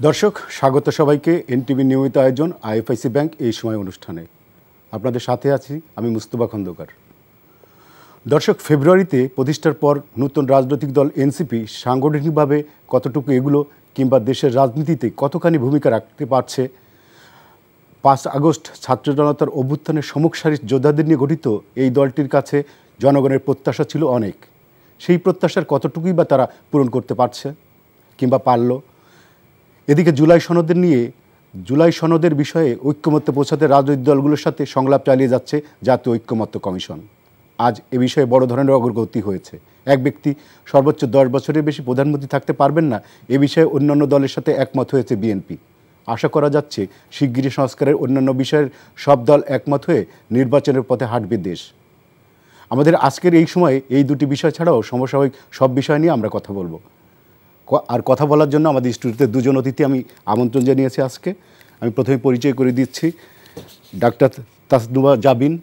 দর্শক, স্বাগত সবাইকে এনটিভি নিয়মিত আয়োজন আইএফআইসি ব্যাংক এই সময় অনুষ্ঠানে। আপনাদের সাথে আছি আমি মুস্তফা খন্দকার। দর্শক, ফেব্রুয়ারিতে প্রতিষ্ঠার পর নতুন রাজনৈতিক দল এনসিপি সাংগঠনিকভাবে কতটুকু এগুলো কিংবা দেশের রাজনীতিতে কতখানি ভূমিকা রাখতে পারছে, 5 আগস্ট ছাত্র জনতার অভ্যুত্থানের সম্মুখ সারির যোদ্ধাদের নিয়ে গঠিত এই দলটির কাছে জনগণের প্রত্যাশা ছিল অনেক। সেই প্রত্যাশার কতটুকুই বা তারা পূরণ করতে পারছে কিংবা পারল। এদিকে জুলাই সনদের বিষয়ে ঐক্যমত্যে পৌঁছাতে রাজনৈতিক দলগুলোর সাথে সংলাপ চালিয়ে যাচ্ছে জাতীয় ঐক্যমত্য কমিশন। আজ এ বিষয়ে বড় ধরনের অগ্রগতি হয়েছে। এক ব্যক্তি সর্বোচ্চ 10 বছরের বেশি প্রধানমন্ত্রী থাকতে পারবেন না, এ বিষয়ে অন্যান্য দলের সাথে একমত হয়েছে বিএনপি। আশা করা যাচ্ছে শিগগিরই সংস্কারের অন্যান্য বিষয়ের সব দল একমত হয়ে নির্বাচনের পথে হাঁটবে দেশ। আমাদের আজকের এই সময়ে এই দুটি বিষয় ছাড়াও সমসাময়িক সব বিষয় নিয়ে আমরা কথা বলবো। আর কথা বলার জন্য আমাদের স্টুডিওতে দুজন অতিথি আমি আমন্ত্রণ জানিয়েছি আজকে। আমি প্রথমে পরিচয় করে দিচ্ছি ডাক্তার তাসনুভা জাবিন,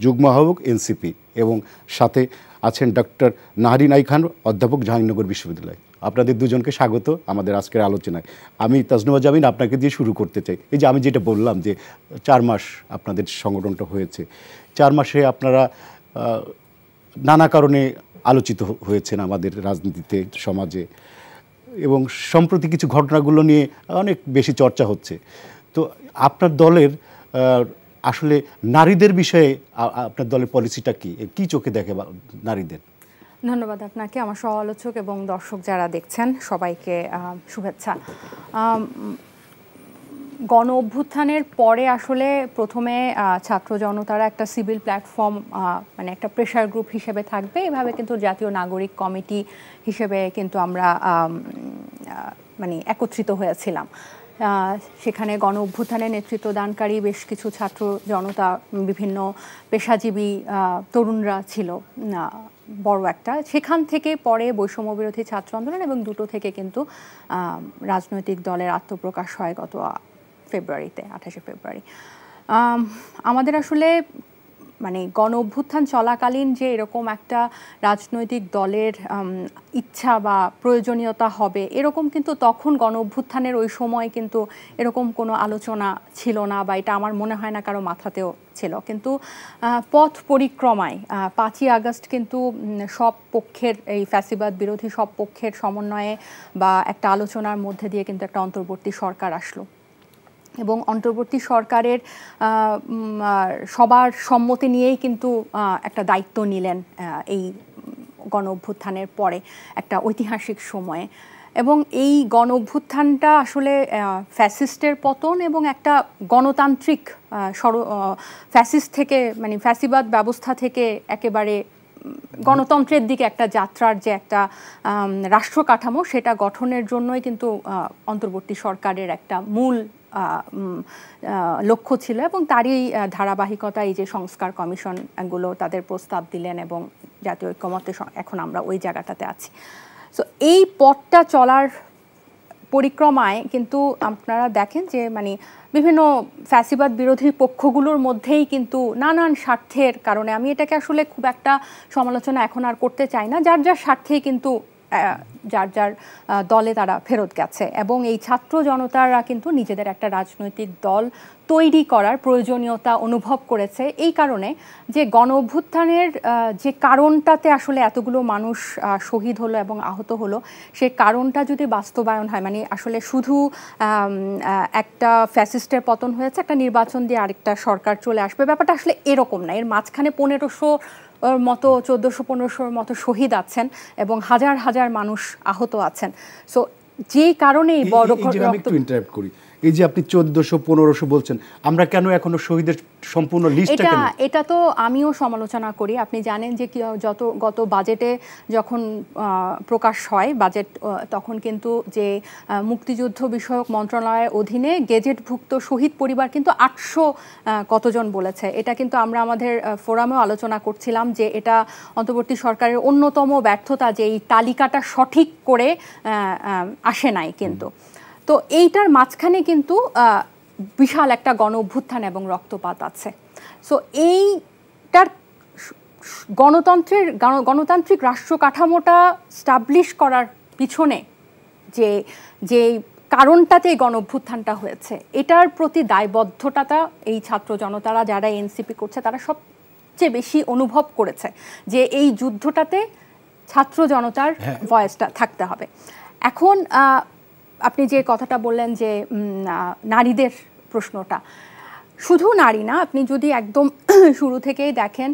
যুগ্ম আহ্বায়ক এনসিপি, এবং সাথে আছেন ডক্টর নাহারিন আই খান, অধ্যাপক জাহাঙ্গীরনগর বিশ্ববিদ্যালয়। আপনাদের দুজনকে স্বাগত আমাদের আজকের আলোচনায়। আমি তাসনুভা জাবিন আপনাকে দিয়ে শুরু করতে চাই। এই যে আমি যেটা বললাম যে 4 মাস আপনাদের সংগঠনটা হয়েছে, 4 মাসে আপনারা নানা কারণে আলোচিত হয়েছেন আমাদের রাজনীতিতে, সমাজে, এবং সম্প্রতি কিছু ঘটনাগুলো নিয়ে অনেক বেশি চর্চা হচ্ছে। তো আপনার দলের আসলে নারীদের বিষয়ে আপনার দলের পলিসিটা কি চোখে দেখে নারীদের? ধন্যবাদ আপনাকে, আমার সহ আলোচক এবং দর্শক যারা দেখছেন সবাইকে শুভেচ্ছা। গণ অভ্যুত্থানের পরে আসলে প্রথমে ছাত্র জনতারা একটা সিভিল প্ল্যাটফর্ম, মানে একটা প্রেশার গ্রুপ হিসেবে থাকবে, এভাবে কিন্তু জাতীয় নাগরিক কমিটি হিসেবে কিন্তু আমরা মানে একত্রিত হয়েছিলাম। সেখানে গণ অভ্যুত্থানের নেতৃত্ব দানকারী বেশ কিছু ছাত্র জনতা, বিভিন্ন পেশাজীবী তরুণরা ছিল বড় একটা। সেখান থেকে পরে বৈষম্য বিরোধী ছাত্র আন্দোলন এবং দুটো থেকে কিন্তু রাজনৈতিক দলের আত্মপ্রকাশ হয় গত ফেব্রুয়ারিতে, 28শে ফেব্রুয়ারি। আমাদের আসলে মানে গণ অভ্যুত্থান চলাকালীন যে এরকম একটা রাজনৈতিক দলের ইচ্ছা বা প্রয়োজনীয়তা হবে, এরকম কিন্তু তখন গণ অভ্যুত্থানের ওই সময় কিন্তু এরকম কোনো আলোচনা ছিল না, বা এটা আমার মনে হয় না কারো মাথাতেও ছিল। কিন্তু পথ পরিক্রমায় 5ই আগস্ট কিন্তু সব পক্ষের, এই ফ্যাসিবাদ বিরোধী সব পক্ষের সমন্বয়ে বা একটা আলোচনার মধ্যে দিয়ে কিন্তু একটা অন্তর্বর্তী সরকার আসলো, এবং অন্তর্বর্তী সরকারের সবার সম্মতি নিয়েই কিন্তু একটা দায়িত্ব নিলেন এই গণ অভ্যুত্থানের পরে একটা ঐতিহাসিক সময়ে। এবং এই গণ অভ্যুত্থানটা আসলে ফ্যাসিস্টের পতন এবং একটা গণতান্ত্রিক ফ্যাসিস্ট থেকে, মানে ফ্যাসিবাদ ব্যবস্থা থেকে একেবারে গণতন্ত্রের দিকে একটা যাত্রার যে একটা রাষ্ট্র কাঠামো, সেটা গঠনের জন্যই কিন্তু অন্তর্বর্তী সরকারের একটা মূল লক্ষ্য ছিল। এবং তারই ধারাবাহিকতায় যে সংস্কার কমিশনগুলো তাদের প্রস্তাব দিলেন, এবং জাতীয় ঐক্যমত্যে এখন আমরা ওই জায়গাটাতে আছি। সো এই পথটা চলার পরিক্রমায় কিন্তু আপনারা দেখেন যে মানে বিভিন্ন ফ্যাসিবাদ বিরোধী পক্ষগুলোর মধ্যেই কিন্তু নানান স্বার্থের কারণে, আমি এটাকে আসলে খুব একটা সমালোচনা এখন আর করতে চাই না, যার যার স্বার্থেই কিন্তু যার যার দলে তারা ফেরত গেছে। এবং এই ছাত্র জনতারা কিন্তু নিজেদের একটা রাজনৈতিক দল তৈরি করার প্রয়োজনীয়তা অনুভব করেছে এই কারণে যে গণ অভ্যুত্থানের যে কারণটাতে আসলে এতগুলো মানুষ শহীদ হলো এবং আহত হলো, সে কারণটা যদি বাস্তবায়ন হয়, মানে আসলে শুধু একটা ফ্যাসিস্টের পতন হয়েছে, একটা নির্বাচন দিয়ে আরেকটা সরকার চলে আসবে, ব্যাপারটা আসলে এরকম না। এর মাঝখানে 1500 মতো 1400-1500 মতো শহীদ আছেন এবং হাজার হাজার মানুষ আহত আছেন। সো যেই কারণেই বড় ইন্টারাপ্ট করি, এই যে আপনি 1400-1500 বলছেন, আমরা কেন এখনো শহীদের সম্পূর্ণ লিস্টটা এটা তো আমিও সমালোচনা করি। আপনি জানেন যে গত বাজেটে যখন প্রকাশ হয় বাজেট, তখন কিন্তু যে মুক্তিযুদ্ধ বিষয়ক মন্ত্রণালয়ের অধীনে গেজেটভুক্ত শহীদ পরিবার কিন্তু 800 কতজন বলেছে। এটা কিন্তু আমরা আমাদের ফোরামেও আলোচনা করছিলাম যে এটা অন্তর্বর্তী সরকারের অন্যতম ব্যর্থতা, যে এই তালিকাটা সঠিক করে আসে নাই কিন্তু। তো এইটার মাঝখানে কিন্তু বিশাল একটা গণ অভ্যুত্থান এবং রক্তপাত আছে। সো এইটার গণতান্ত্রিক রাষ্ট্র কাঠামোটা স্টাবলিশ করার পিছনে যে কারণটাতে এই গণঅভ্যুত্থানটা হয়েছে, এটার প্রতি দায়বদ্ধতা এই ছাত্র জনতারা যারা এনসিপি করছে তারা সবচেয়ে বেশি অনুভব করেছে যে এই যুদ্ধটাতে ছাত্র জনতার ভয়েসটা থাকতে হবে। এখন আপনি যে কথাটা বললেন যে নারীদের প্রশ্নটা, শুধু নারী না, আপনি যদি একদম শুরু থেকেই দেখেন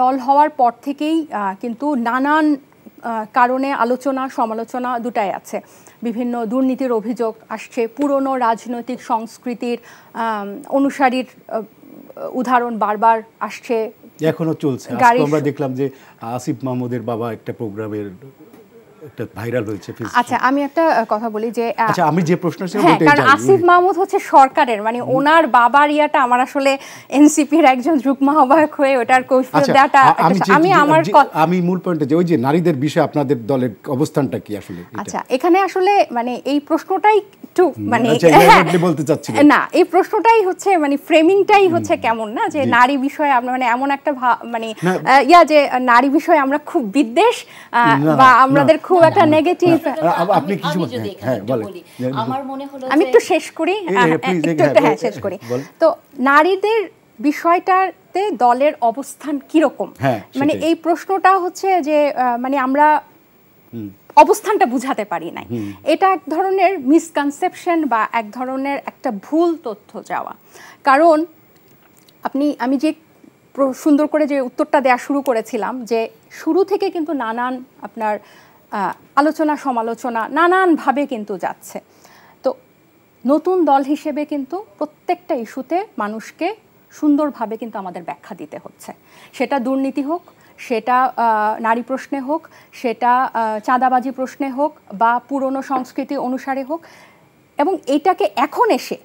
দল হওয়ার পর থেকেই কিন্তু নানান কারণে আলোচনা সমালোচনা দুটাই আছে। বিভিন্ন দুর্নীতির অভিযোগ আসছে, পুরনো রাজনৈতিক সংস্কৃতির অনুসারীর উদাহরণ বারবার আসছে, এখনো চলছে। আমরা দেখলাম যে আসিফ মাহমুদের বাবা একটা প্রোগ্রামের একটা ভাইরাল হয়েছে। আচ্ছা, আমি একটা কথা বলি যে আচ্ছা, আমি যে প্রশ্ন কারণ আসিফ মাহমুদ হচ্ছে সরকারের, মানে ওনার বাবার ইয়াটা আমার আসলে এনসিপির একজন যুগ্ম আহ্বায়ক হয়ে ওটার কৈফিয়ত দেওয়াটা আমি মূল পয়েন্টে যে ওই যে নারীদের বিষয়ে আপনাদের দলের অবস্থানটা কি আসলে। আচ্ছা, এখানে আসলে মানে এই প্রশ্নটাই একটু মানে বলতে চাচ্ছি না, এই প্রশ্নটাই হচ্ছে মানে ফ্রেমিংটাই হচ্ছে কেমন না, যে নারী বিষয়ে আমরা মানে এমন একটা মানে যে নারী বিষয়ে আমরা খুব বিদ্বেষ বা আমাদের খুব একটা নেগেটিভ। আপনি কিছু বলেন। আমার মনে হলো আমি একটু শেষ করি, শেষ করি। তো নারীদের বিষয়টাতে দলের অবস্থান কিরকম, মানে এই প্রশ্নটা হচ্ছে যে মানে আমরা অবস্থানটা বুঝাতে পারি নাই। এটা এক ধরনের মিসকনসেপশন বা এক ধরনের একটা ভুল তথ্য যাওয়া। কারণ আমি যে সুন্দর করে যে উত্তরটা দেওয়া শুরু করেছিলাম, যে শুরু থেকে কিন্তু নানান আপনার আলোচনা সমালোচনা নানানভাবে কিন্তু যাচ্ছে। তো নতুন দল হিসেবে কিন্তু প্রত্যেকটা ইস্যুতে মানুষকে সুন্দরভাবে কিন্তু আমাদের ব্যাখ্যা দিতে হচ্ছে, সেটা দুর্নীতি হোক, সেটা নারী প্রশ্নে হোক, সেটা চাঁদাবাজি প্রশ্নে হোক, বা পুরনো সংস্কৃতি অনুসারে হোক। এবং এইটাকে এখন এসে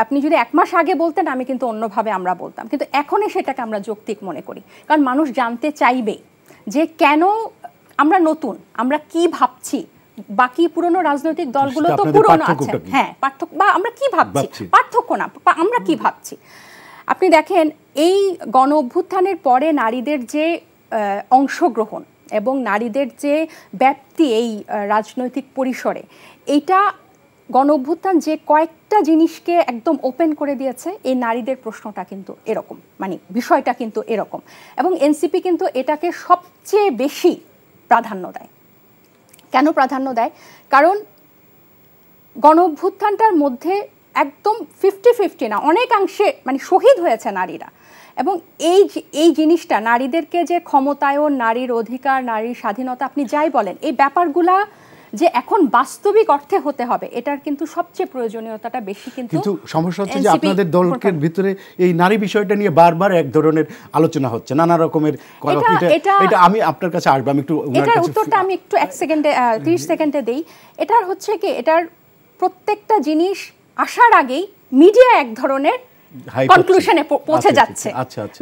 আপনি যদি 1 মাস আগে বলতেন আমি কিন্তু অন্যভাবে আমরা বলতাম, কিন্তু এখন এসে এটাকে আমরা যৌক্তিক মনে করি। কারণ মানুষ জানতে চাইবে যে কেন আমরা নতুন, আমরা কি ভাবছি, বাকি পুরনো রাজনৈতিক দলগুলো তো পুরনো আছে, পার্থক্য বা আমরা কি ভাবছি, পার্থক্য না, আমরা কি ভাবছি। আপনি দেখেন এই গণ অভ্যুত্থানের পরে নারীদের যে অংশগ্রহণ এবং নারীদের যে ব্যাপ্তি এই রাজনৈতিক পরিসরে, এইটা গণ অভ্যুত্থান যে কয়েকটা জিনিসকে একদম ওপেন করে দিয়েছে, এই নারীদের প্রশ্নটা কিন্তু এরকম, মানে বিষয়টা কিন্তু এরকম। এবং এনসিপি কিন্তু এটাকে সবচেয়ে বেশি প্রাধান্য দেয়। কেন প্রাধান্য দেয়? কারণ গণ অভ্যুত্থানটার মধ্যে একদম 50-50 না, অনেকাংশে মানে শহীদ হয়েছে নারীরা। এবং এই জিনিসটা নারীদেরকে যে ক্ষমতায়ন, নারীর অধিকার, নারীর স্বাধীনতা, আপনি যাই বলেন, এই ব্যাপারগুলা যে এখন বাস্তবিক অর্থে হতে হবে, এটার কিন্তু সবচেয়ে প্রয়োজনীয়তাটা বেশি। কিন্তু সমস্যা হচ্ছে যে আপনাদের দলের ভিতরে এই নারী বিষয়টা নিয়ে বারবার এক ধরনের আলোচনা হচ্ছে, নানা রকমের। এটা আমি আপনার কাছে আসবো, আমি একটু এটার উত্তরটা আমি একটু 30 সেকেন্ডে দেই। এটার হচ্ছে কি, এটার প্রত্যেকটা জিনিস আসার আগেই মিডিয়া এক ধরনের কনক্লুশনে পৌঁছে যাচ্ছে।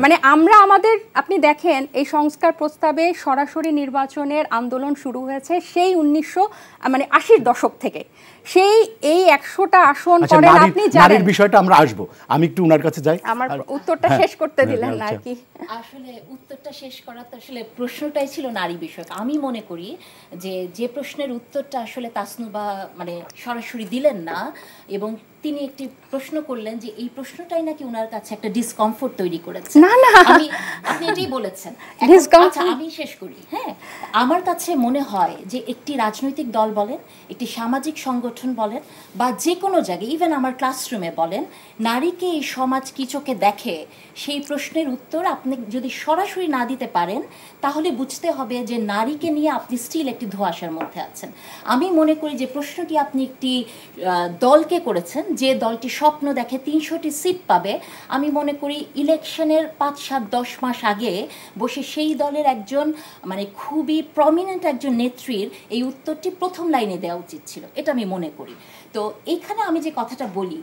মানে আমরা আমাদের, আপনি দেখেন এই সংস্কার প্রস্তাবে সরাসরি নির্বাচনের আন্দোলন শুরু হয়েছে সেই 1980 দশক থেকে। সেই এই 100টা আসন করেন, আপনি জানেন বিষয়টা আমরা আসবো, আমি একটু ওনার কাছে যাই। আমার উত্তরটা শেষ করতে দিলেন না আর কি। আসলে উত্তরটা শেষ করার তো আসলে প্রশ্নটাই ছিল নারী বিষয়ক। আমি মনে করি যে প্রশ্নের উত্তরটা আসলে তাসনুবা মানে সরাসরি দিলেন না, এবং তিনি একটি প্রশ্ন করলেন যে এই প্রশ্নটাই নাকি ওনার কাছে একটা ডিসকমফোর্ট তৈরি করেছে। না না, আপনি এটাই বলেছেন। আচ্ছা, আমি শেষ করি। আমার কাছে মনে হয় যে একটি রাজনৈতিক দল বলেন, একটি সামাজিক সংগঠন বলেন, বা যে কোনো জায়গায়, ইভেন আমার ক্লাসরুমে বলেন, নারীকে এই সমাজ কি চোখে দেখে, সেই প্রশ্নের উত্তর আপনি যদি সরাসরি না দিতে পারেন, তাহলে বুঝতে হবে যে নারীকে নিয়ে আপনি স্টিল একটি ধোঁয়াশার মধ্যে আছেন। আমি মনে করি যে প্রশ্নটি আপনি একটি দলকে করেছেন, যে দলটি স্বপ্ন দেখে 300টি সিট পাবে। আমি মনে করি ইলেকশনের 5-7-10 মাস আগে বসে সেই দলের একজন মানে খুবই প্রমিনেন্ট একজন নেত্রীর এই উত্তরটি প্রথম লাইনে দেওয়া উচিত ছিল, এটা আমি মনে করি। তো এইখানে আমি যে কথাটা বলি,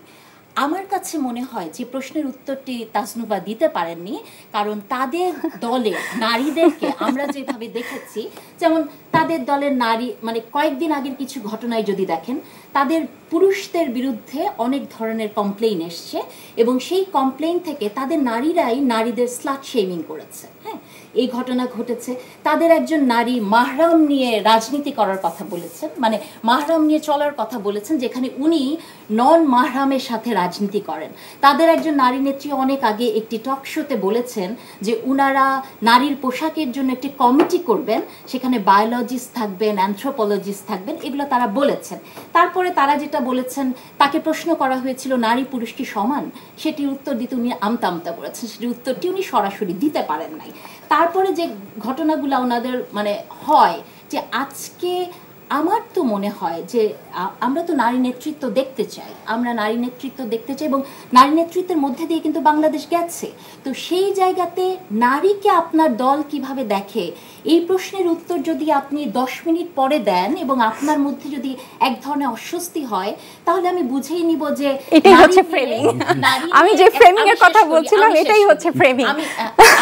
আমার কাছে মনে হয় যে প্রশ্নের উত্তরটি তাসনুবা দিতে পারেননি, কারণ তাদের দলে নারীদেরকে আমরা যেভাবে দেখেছি, যেমন তাদের দলের নারী মানে কয়েকদিন আগের কিছু ঘটনায় যদি দেখেন, তাদের পুরুষদের বিরুদ্ধে অনেক ধরনের কমপ্লেইন এসছে, এবং সেই কমপ্লেইন থেকে তাদের নারীরাই নারীদের স্লাট শেমিং করেছে। এই ঘটনা ঘটেছে। তাদের একজন নারী মাহরাম নিয়ে রাজনীতি করার কথা বলেছেন, মানে মাহরাম নিয়ে চলার কথা বলেছেন, যেখানে উনি নন মাহরামের সাথে রাজনীতি করেন। তাদের একজন নারী নেত্রী অনেক আগে একটি টক শোতে বলেছেন যে উনারা নারীর পোশাকের জন্য একটি কমিটি করবেন, সেখানে বায়োলজিস্ট থাকবেন, অ্যানথ্রোপোলজিস্ট থাকবেন, এগুলো তারা বলেছেন। তারপরে তারা যেটা বলেছেন, তাকে প্রশ্ন করা হয়েছিল নারী পুরুষ কি সমান, সেটির উত্তর দিতে উনি আমতা আমতা করেছেন, সেটির উত্তরটি উনি সরাসরি দিতে পারেন নাই। তারপরে যে ঘটনাগুলো ওনাদের মানে হয়, যে আজকে আমার তো মনে হয় যে আমরা তো নারী নেতৃত্ব দেখতে চাই, আমরা নারী নেতৃত্ব দেখতে চাই, এবং নারী নেতৃত্বের মধ্যে দিয়ে কিন্তু বাংলাদেশ গেছে। তো সেই জায়গাতে নারীকে আপনার দল কিভাবে দেখে, এই প্রশ্নের উত্তর যদি আপনি 10 মিনিট পরে দেন এবং আপনার মধ্যে যদি এক ধরনের অস্বস্তি হয়, তাহলে আমি বুঝেই নিব যে এটাই হচ্ছে ফ্রেমিং। আমি যে ফ্রেমিং এর কথা বলছিলাম এটাই হচ্ছে ফ্রেমিং।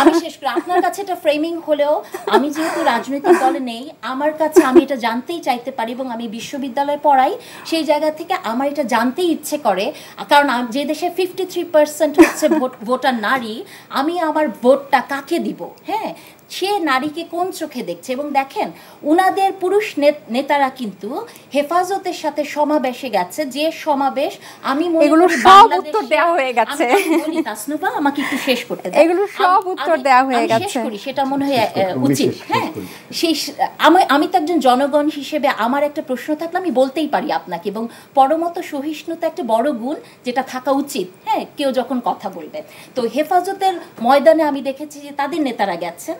আমি শেষ করি। আপনার কাছে এটা ফ্রেমিং হলেও আমি যেহেতু রাজনৈতিক দলে নেই, আমার কাছে আমি এটা জানতেই চাইতে পারি, এবং আমি বিশ্ববিদ্যালয়ে পড়াই, সেই জায়গা থেকে আমার এটা জানতেই ইচ্ছে করে। কারণ যে দেশে 53% হচ্ছে ভোটার নারী, আমি আমার ভোটটা কাকে দিব? হ্যাঁ, সে নারীকে কোন চোখে দেখছে। এবং দেখেন, উনাদের পুরুষ নেতারা কিন্তু হেফাজতের সাথে সমাবেশে গেছে, যে সমাবেশ আমি মনে করি সব উত্তর দেওয়া হয়ে গেছে। বলি তাসনুভা, আমাকে একটু শেষ করতে দাও। এগুলো সব উত্তর দেওয়া হয়ে গেছে, শেষ করি, সেটা মনে হয় উচিত। হ্যাঁ, আমি তো একজন জনগণ হিসেবে আমার একটা প্রশ্ন থাকলে আমি বলতেই পারি আপনাকে, এবং পরমত সহিষ্ণুতা একটা বড় গুণ, যেটা থাকা উচিত। হ্যাঁ, কেউ যখন কথা বলবে। তো হেফাজতের ময়দানে আমি দেখেছি যে তাদের নেতারা গেছেন,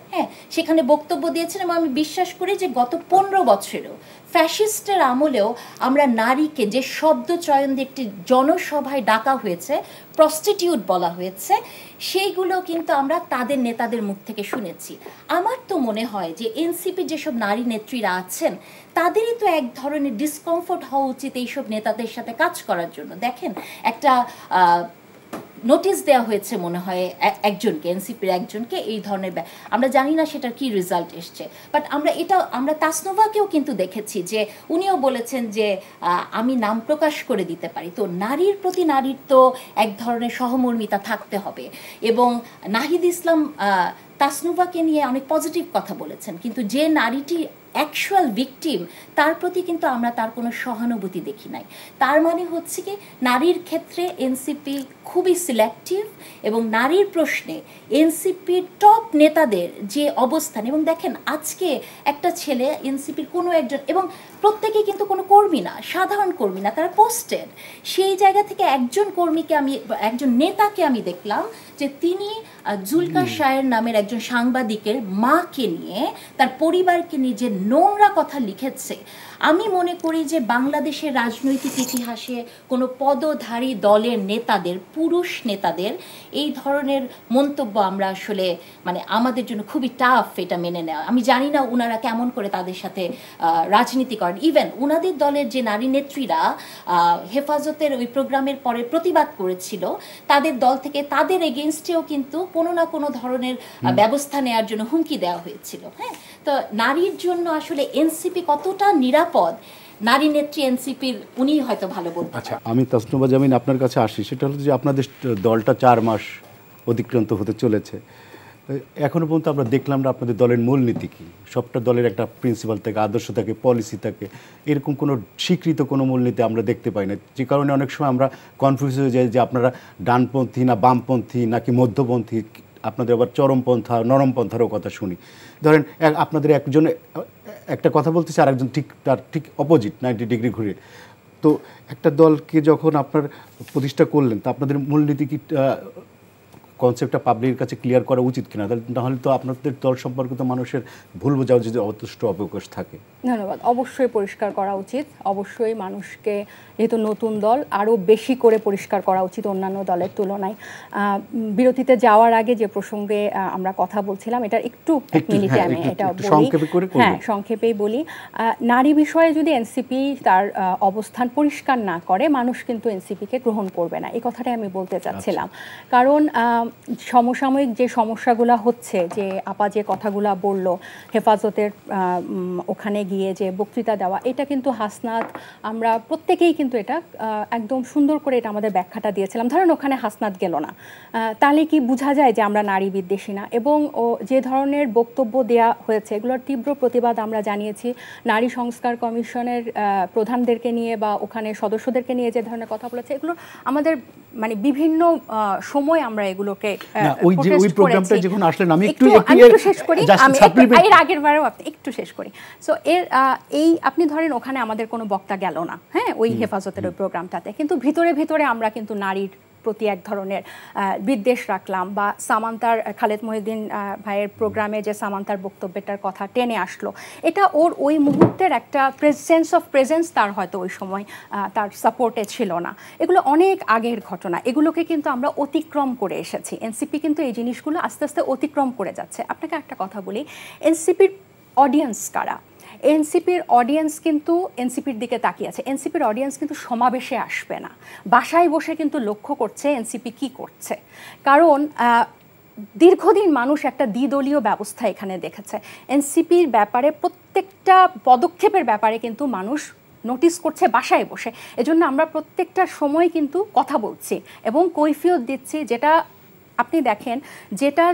সেখানে বক্তব্য দিয়েছেন, এবং আমি বিশ্বাস করি যে গত 15 বছরেও ফ্যাসিস্টের আমলেও আমরা নারীকে যে শব্দ চয়ন দিয়ে একটি জনসভায় ডাকা হয়েছে, প্রস্টিটিউট বলা হয়েছে, সেইগুলো কিন্তু আমরা তাদের নেতাদের মুখ থেকে শুনেছি। আমার তো মনে হয় যে এনসিপি যেসব নারী নেত্রীরা আছেন, তাদেরই তো এক ধরনের ডিসকমফোর্ট হওয়া উচিত এইসব নেতাদের সাথে কাজ করার জন্য। দেখেন, একটা নোটিশ দেওয়া হয়েছে মনে হয় একজনকে, এনসিপির একজনকে, এই ধরনের। আমরা জানি না সেটার কি রেজাল্ট এসছে, বাট আমরা তাসনুভাকেও কিন্তু দেখেছি যে উনিও বলেছেন যে আমি নাম প্রকাশ করে দিতে পারি। তো নারীর প্রতি নারীর তো এক ধরনের সহমর্মিতা থাকতে হবে। এবং নাহিদ ইসলাম তাসনুভাকে নিয়ে অনেক পজিটিভ কথা বলেছেন, কিন্তু যে নারীটি অ্যাকচুয়াল ভিকটিম, তার প্রতি কিন্তু আমরা তার কোনো সহানুভূতি দেখি নাই। তার মানে হচ্ছে কি, নারীর ক্ষেত্রে এনসিপি খুবই সিলেক্টিভ, এবং নারীর প্রশ্নে এনসিপির টপ নেতাদের যে অবস্থান, এবং দেখেন আজকে একটা ছেলে এনসিপির কোনো একজন, এবং প্রত্যেকেই কিন্তু কোনো কর্মী না, সাধারণ কর্মী না, তারা পোস্টেড। সেই জায়গা থেকে একজন নেতাকে আমি দেখলাম যে তিনি জুলকার শাহের নামের একজন সাংবাদিকের মাকে নিয়ে, তার পরিবারকে নিয়ে যে নোংরা কথা লিখেছে। আমি মনে করি যে বাংলাদেশের রাজনৈতিক ইতিহাসে কোনো পদধারী দলের নেতাদের, পুরুষ নেতাদের এই ধরনের মন্তব্য আমরা আসলে মানে আমাদের জন্য খুবই টাফ এটা মেনে নেওয়া। আমি জানি না ওনারা কেমন করে তাদের সাথে রাজনীতি করেন। ইভেন ওনাদের দলের যে নারী নেত্রীরা হেফাজতের ওই প্রোগ্রামের পরে প্রতিবাদ করেছিল, তাদের দল থেকে তাদের এগেনস্টেও কিন্তু কোনো না কোনো ধরনের ব্যবস্থা নেওয়ার জন্য হুমকি দেওয়া হয়েছিল। হ্যাঁ, তো নারীর জন্য আসলে এনসিপি কতটা নিরাপদ, নারী নেত্রী এনসিপির উনি হয়তো ভালো বলতে। আচ্ছা, আমি তাসনুভা জামিন আপনার কাছে আসি। সেটা হলো যে আপনাদের দলটা 4 মাস অতিক্রান্ত হতে চলেছে, এখনো পর্যন্ত আমরা দেখলাম না আপনাদের দলের মূলনীতি কী। সবটা দলের একটা প্রিন্সিপাল থাকে, আদর্শ থাকে, পলিসি থাকে, এরকম কোনো স্বীকৃত কোনো মূলনীতি আমরা দেখতে পাই না। যে কারণে অনেক সময় আমরা কনফিউজ হয়ে যাই যে আপনারা ডানপন্থী না বামপন্থী নাকি মধ্যপন্থী, আপনাদের আবার চরমপন্থা নরমপন্থারও কথা শুনি। ধরেন আপনাদের একজন একটা কথা বলতেছে, আর একজন তার ঠিক অপোজিট 90 ডিগ্রি ঘুরে। তো একটা দলকে যখন আপনার প্রতিষ্ঠা করলেন, তা আপনাদের মূলনীতি কি কনসেপ্টটা পাবলিকের কাছে ক্লিয়ার করা উচিত কিনা? তাহলে তো আপনাদের দল সম্পর্কে তো মানুষের ভুল বোঝাও যদি অতুষ্ট অবকাশ থাকে। ধন্যবাদ। অবশ্যই পরিষ্কার করা উচিত, অবশ্যই মানুষকে, যেহেতু নতুন দল, আরও বেশি করে পরিষ্কার করা উচিত অন্যান্য দলের তুলনায়। বিরতিতে যাওয়ার আগে যে প্রসঙ্গে আমরা কথা বলছিলাম, এটা একটু এক মিনিটে আমি এটা বলি। হ্যাঁ, সংক্ষেপেই বলি। নারী বিষয়ে যদি এনসিপি তার অবস্থান পরিষ্কার না করে, মানুষ কিন্তু এনসিপিকে গ্রহণ করবে না, এই কথাটাই আমি বলতে চাচ্ছিলাম। কারণ সমসাময়িক যে সমস্যাগুলো হচ্ছে, যে আপা যে কথাগুলো বললো হেফাজতের ওখানে গিয়ে যে বক্তৃতা দেওয়া, এটা কিন্তু হাসনাত আমরা প্রত্যেকেই কিন্তু এটা একদম সুন্দর করে এটা আমাদের ব্যাখ্যাটা দিয়েছিলাম। ধরেন ওখানে হাসনাত গেল না, তাহলে কি বোঝা যায় যে আমরা নারী বিদ্বেষী না? এবং যে ধরনের বক্তব্য দেয়া হয়েছে এগুলোর তীব্র প্রতিবাদ আমরা জানিয়েছি। নারী সংস্কার কমিশনের প্রধানদেরকে নিয়ে বা ওখানে সদস্যদেরকে নিয়ে যে ধরনের কথা বলেছে, এগুলো আমাদের মানে বিভিন্ন সময় আমরা এগুলোকে ওই প্রোগ্রামটা যখন আসলেন আমি একটু শেষ করি, আমি এর আগের বারেও একটু শেষ করি। সো এই আপনি ধরেন ওখানে আমাদের কোনো বক্তা গেল না, হ্যাঁ, ওই হেফাজতের ওই প্রোগ্রামটাতে, কিন্তু ভিতরে ভিতরে আমরা কিন্তু নারীর প্রতি এক ধরনের বিদ্বেষ রাখলাম, বা সামান্তার খালেদ মহিউদ্দিন ভাইয়ের প্রোগ্রামে যে সামান্তার বক্তব্যটার কথা টেনে আসলো, এটা ওর ওই মুহূর্তের একটা সেন্স অফ প্রেজেন্স তার হয়তো ওই সময় তার সাপোর্টে ছিল না। এগুলো অনেক আগের ঘটনা, এগুলোকে কিন্তু আমরা অতিক্রম করে এসেছি। এনসিপি কিন্তু এই জিনিসগুলো আস্তে আস্তে অতিক্রম করে যাচ্ছে। আপনাকে একটা কথা বলি, এনসিপির অডিয়েন্স কারা? এনসিপির অডিয়েন্স কিন্তু এনসিপির দিকে তাকিয়ে আছে। এনসিপির অডিয়েন্স কিন্তু সমাবেশে আসবে না, বাসায় বসে কিন্তু লক্ষ্য করছে এনসিপি কি করছে। কারণ দীর্ঘদিন মানুষ একটা দ্বিদলীয় ব্যবস্থা এখানে দেখেছে। এনসিপির ব্যাপারে প্রত্যেকটা পদক্ষেপের ব্যাপারে কিন্তু মানুষ নোটিস করছে বাসায় বসে। এজন্য আমরা প্রত্যেকটা সময় কিন্তু কথা বলছি এবং কৈফিয়ত দিচ্ছি। যেটা আপনি দেখেন, যেটা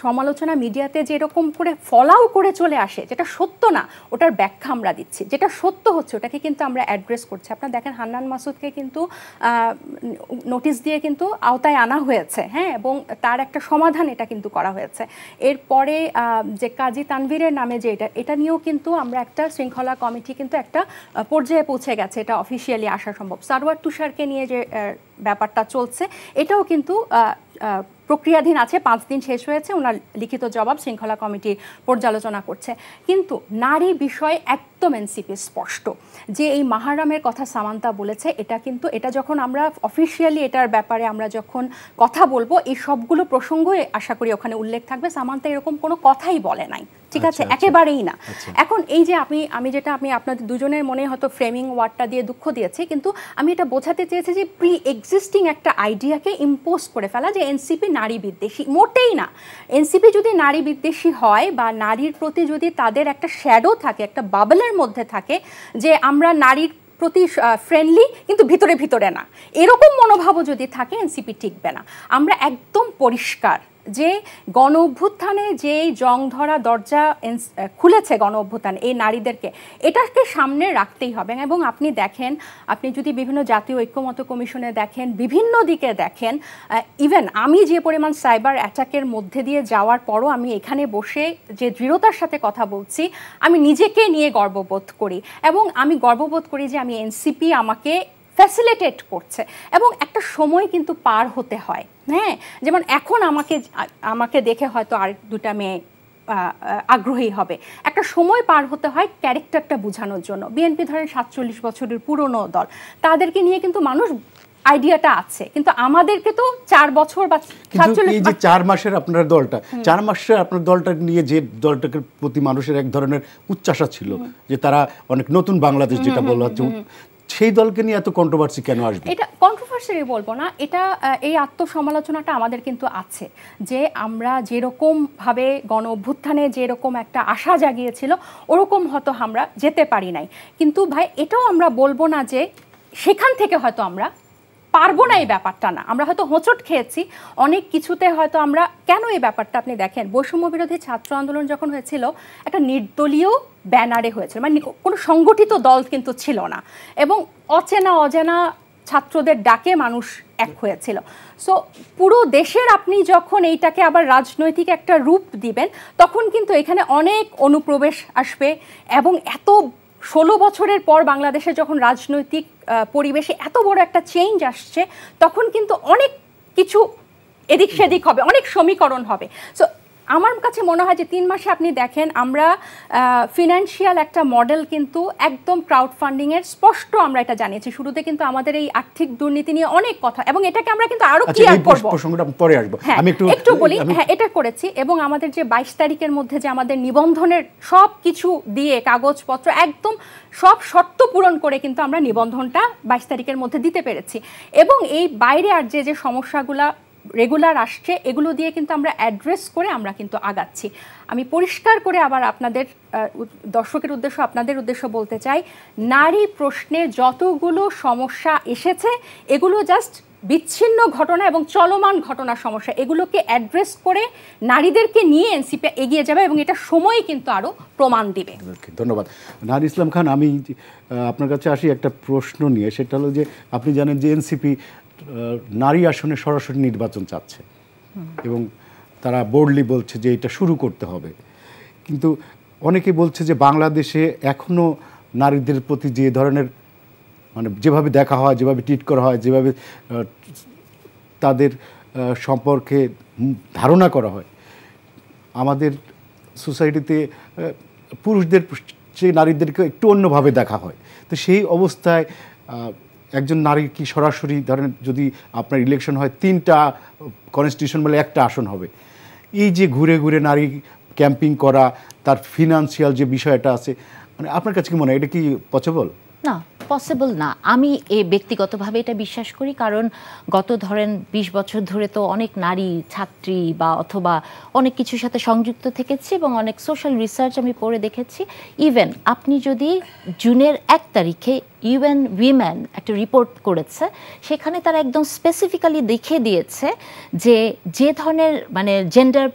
সমালোচনা মিডিয়াতে যেরকম করে ফলাও করে চলে আসে, যেটা সত্য না ওটার ব্যাখ্যা আমরা দিচ্ছি, যেটা সত্য হচ্ছে ওটাকে কিন্তু আমরা অ্যাড্রেস করছি। আপনারা দেখেন হান্নান মাসুদকে কিন্তু নোটিশ দিয়ে কিন্তু আওতায় আনা হয়েছে, হ্যাঁ, এবং তার একটা সমাধান এটা কিন্তু করা হয়েছে। এরপরে যে কাজী তানভীরের নামে যে এটা নিয়েও কিন্তু আমরা একটা শৃঙ্খলা কমিটি কিন্তু একটা পর্যায়ে পৌঁছে গেছে, এটা অফিসিয়ালি আসা সম্ভব। সারওয়ার তুষারকে নিয়ে যে ব্যাপারটা চলছে এটাও কিন্তু প্রক্রিয়াধীন আছে, 5 দিন শেষ হয়েছে, ওনার লিখিত জবাব শৃঙ্খলা কমিটি পর্যালোচনা করছে। কিন্তু নারী বিষয়ে একদম এনসিপি স্পষ্ট যে এই মাহারামের কথা সামান্তা বলেছে, এটা যখন আমরা অফিসিয়ালি এটার ব্যাপারে আমরা যখন কথা বলবো, এই সবগুলো প্রসঙ্গই আশা করি ওখানে উল্লেখ থাকবে। সামান্তা এরকম কোনো কথাই বলে নাই, ঠিক আছে, একেবারেই না। এখন এই যে আমি যেটা আপনাদের দুজনের মনে হয়তো ফ্রেমিং ওয়ার্ডটা দিয়ে দুঃখ দিয়েছি, কিন্তু আমি এটা বোঝাতে চেয়েছি যে প্রি এক্সিস্টিং একটা আইডিয়াকে ইম্পোজ করে ফেলা যে এনসিপি নারী বিদ্বেষী, মোটেই না। এনসিপি যদি নারী বিদ্বেষী হয় বা নারীর প্রতি যদি তাদের একটা শ্যাডো থাকে, একটা বাবলের মধ্যে থাকে যে আমরা নারীর প্রতি ফ্রেন্ডলি কিন্তু ভিতরে ভিতরে না, এরকম মনোভাবও যদি থাকে এনসিপি টিকবে না। আমরা একদম পরিষ্কার যে গণ অভ্যুত্থানে যে জং ধরা দরজা খুলেছে গণ অভ্যুত্থানে এই নারীদেরকে, এটাকে সামনে রাখতেই হবে। এবং আপনি দেখেন, আপনি যদি বিভিন্ন জাতীয় ঐক্যমত্য কমিশনে দেখেন, বিভিন্ন দিকে দেখেন, ইভেন আমি যে পরিমাণ সাইবার অ্যাটাকের মধ্যে দিয়ে যাওয়ার পরও আমি এখানে বসে যে দৃঢ়তার সাথে কথা বলছি, আমি নিজেকে নিয়ে গর্ববোধ করি। এবং আমি গর্ববোধ করি যে আমি এনসিপি আমাকে ফ্যাসিলিটেট করছে। এবং একটা সময় কিন্তু পার হতে হয়, হ্যাঁ, যেমন এখন আমাকে দেখে হয়তো আর দুটা মেয়ে আগ্রহী হবে, একটা সময় পার হতে হয় ক্যারেক্টারটা বোঝানোর জন্য। বিএনপি ধরেন 47 বছরের পুরনো দল, তাদেরকে নিয়ে কিন্তু মানুষ আইডিয়াটা আছে, কিন্তু আমাদেরকে তো 4 বছর বা 4 মাসের আপনার দলটা 4 মাসের আপনার দলটা নিয়ে যে দলটাকে প্রতি মানুষের এক ধরনের উচ্চাশা ছিল যে তারা অনেক নতুন বাংলাদেশ যেটা বলা হচ্ছে, সেই দলকে নিয়ে এত কন্ট্রোভার্সি কেন আসবে? এটা কন্ট্রোভার্সি বলবো না, এটা এই আত্মসমালোচনাটা আমাদের কিন্তু আছে যে আমরা যেরকমভাবে গণ অভ্যুত্থানে যেরকম একটা আশা জাগিয়েছিল ওরকম হয়তো আমরা যেতে পারি নাই। কিন্তু ভাই এটাও আমরা বলবো না যে সেখান থেকে হয়তো আমরা পারবো না, এই ব্যাপারটা না। আমরা হয়তো হোঁচট খেয়েছি অনেক কিছুতে, হয়তো আমরা কেন এই ব্যাপারটা আপনি দেখেন, বৈষম্য বিরোধী ছাত্র আন্দোলন যখন হয়েছিল একটা নির্দলীয় ব্যানারে হয়েছিল, মানে কোনো সংগঠিত দল কিন্তু ছিল না, এবং অজানা ছাত্রদের ডাকে মানুষ এক হয়েছিল। সো পুরো দেশের আপনি যখন এইটাকে আবার রাজনৈতিক একটা রূপ দিবেন, তখন কিন্তু এখানে অনেক অনুপ্রবেশ আসবে। এবং এত 16 বছরের পর বাংলাদেশে যখন রাজনৈতিক পরিবেশে এত বড় একটা চেঞ্জ আসছে, তখন কিন্তু অনেক কিছু এদিক সেদিক হবে, অনেক সমীকরণ হবে। সো আমার কাছে মনে হয় যে 3 মাসে আপনি দেখেন আমরা ফিনান্সিয়াল একটা মডেল কিন্তু একদম ক্রাউড ফান্ডিংয়ের স্পষ্ট আমরা এটা জানিয়েছি। শুরুতে কিন্তু আমাদের এই আর্থিক দুর্নীতি নিয়ে অনেক কথা, এবং এটাকে আমরা কিন্তু আরো ক্লিয়ার করব, প্রসঙ্গটা পরে আসবো, আমি একটু বলি। হ্যাঁ, এটা করেছি। এবং আমাদের যে 22 তারিখের মধ্যে যে আমাদের নিবন্ধনের সব কিছু দিয়ে কাগজপত্র একদম সব শর্ত পূরণ করে কিন্তু আমরা নিবন্ধনটা 22 তারিখের মধ্যে দিতে পেরেছি। এবং এই বাইরে আর যে সমস্যাগুলা রেগুলার আসছে, এগুলো দিয়ে কিন্তু আমরা অ্যাড্রেস করে আমরা কিন্তু আগাচ্ছি। আমি পরিষ্কার করে আবার আপনাদের দর্শকের উদ্দেশ্য, আপনাদের উদ্দেশ্য বলতে চাই, নারী প্রশ্নে যতগুলো সমস্যা এসেছে এগুলো জাস্ট বিচ্ছিন্ন ঘটনা এবং চলমান ঘটনার সমস্যা, এগুলোকে অ্যাড্রেস করে নারীদেরকে নিয়ে এনসিপি এগিয়ে যাবে এবং এটা সময় কিন্তু আরও প্রমাণ দিবে। ধন্যবাদ। নাহিদ ইসলাম খান, আমি আপনার কাছে আসি একটা প্রশ্ন নিয়ে, সেটা হলো যে আপনি জানেন যে এনসিপি নারী আসনে সরাসরি নির্বাচন চাচ্ছে এবং তারা বোল্ডলি বলছে যে এটা শুরু করতে হবে, কিন্তু অনেকে বলছে যে বাংলাদেশে এখনও নারীদের প্রতি যে ধরনের মানে যেভাবে দেখা হয়, যেভাবে ট্রিট করা হয়, যেভাবে তাদের সম্পর্কে ধারণা করা হয়, আমাদের সোসাইটিতে পুরুষদের চেয়ে নারীদেরকে একটু অন্যভাবে দেখা হয়। তো সেই অবস্থায় একজন নারী কি সরাসরি ধরেন যদি আপনার ইলেকশন হয় 3টা কনস্টিটিউশন বলে একটা আসন হবে, এই যে ঘুরে ঘুরে নারী ক্যাম্পিং করা, তার ফিনান্সিয়াল যে বিষয়টা আছে, মানে আপনার কাছে কি মনে হয় এটা কি পসিবল? না, পসিবল না। আমি ব্যক্তিগতভাবে এটা বিশ্বাস করি, কারণ গত ধরেন 20 বছর ধরে তো অনেক নারী ছাত্রী বা অথবা অনেক কিছুর সাথে সংযুক্ত থেকেছি এবং অনেক সোশ্যাল রিসার্চ আমি পড়ে দেখেছি। ইভেন আপনি যদি জুনের 1 তারিখে ইউএন উইমেন একটা রিপোর্ট করেছে, সেখানে তারা একদম স্পেসিফিক্যালি দেখিয়ে দিয়েছে যে যে ধরনের মানে জেন্ডার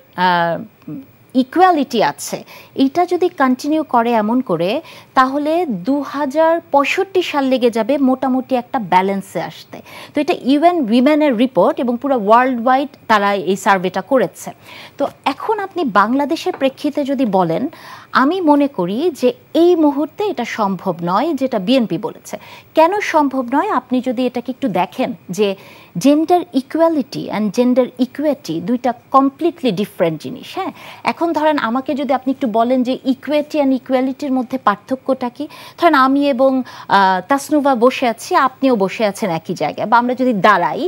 ইকুয়ালিটি আছে, এইটা যদি কন্টিনিউ করে এমন করে, তাহলে 2065 সাল লেগে যাবে মোটামুটি একটা ব্যালেন্সে আসতে। তো এটা ইউএন উইমেনের রিপোর্ট এবং পুরো ওয়ার্ল্ড ওয়াইড তারা এই সার্ভেটা করেছে। তো এখন আপনি বাংলাদেশের প্রেক্ষিতে যদি বলেন, আমি মনে করি যে এই মুহূর্তে এটা সম্ভব নয় যেটা বিএনপি বলেছে। কেন সম্ভব নয়? আপনি যদি এটাকে একটু দেখেন যে gender equality and gender equity দুইটা কমপ্লিটলি ডিফারেন্ট জিনিস। হ্যাঁ, এখন ধরেন আমাকে যদি আপনি একটু বলেন যে ইকুইটি অ্যান্ড ইকুয়ালিটির মধ্যে পার্থক্যটা কি, ধরেন আমি এবং তাসনুভা বসে আছি, আপনিও বসে আছেন একই জায়গায়, বা আমরা যদি দাঁড়াই,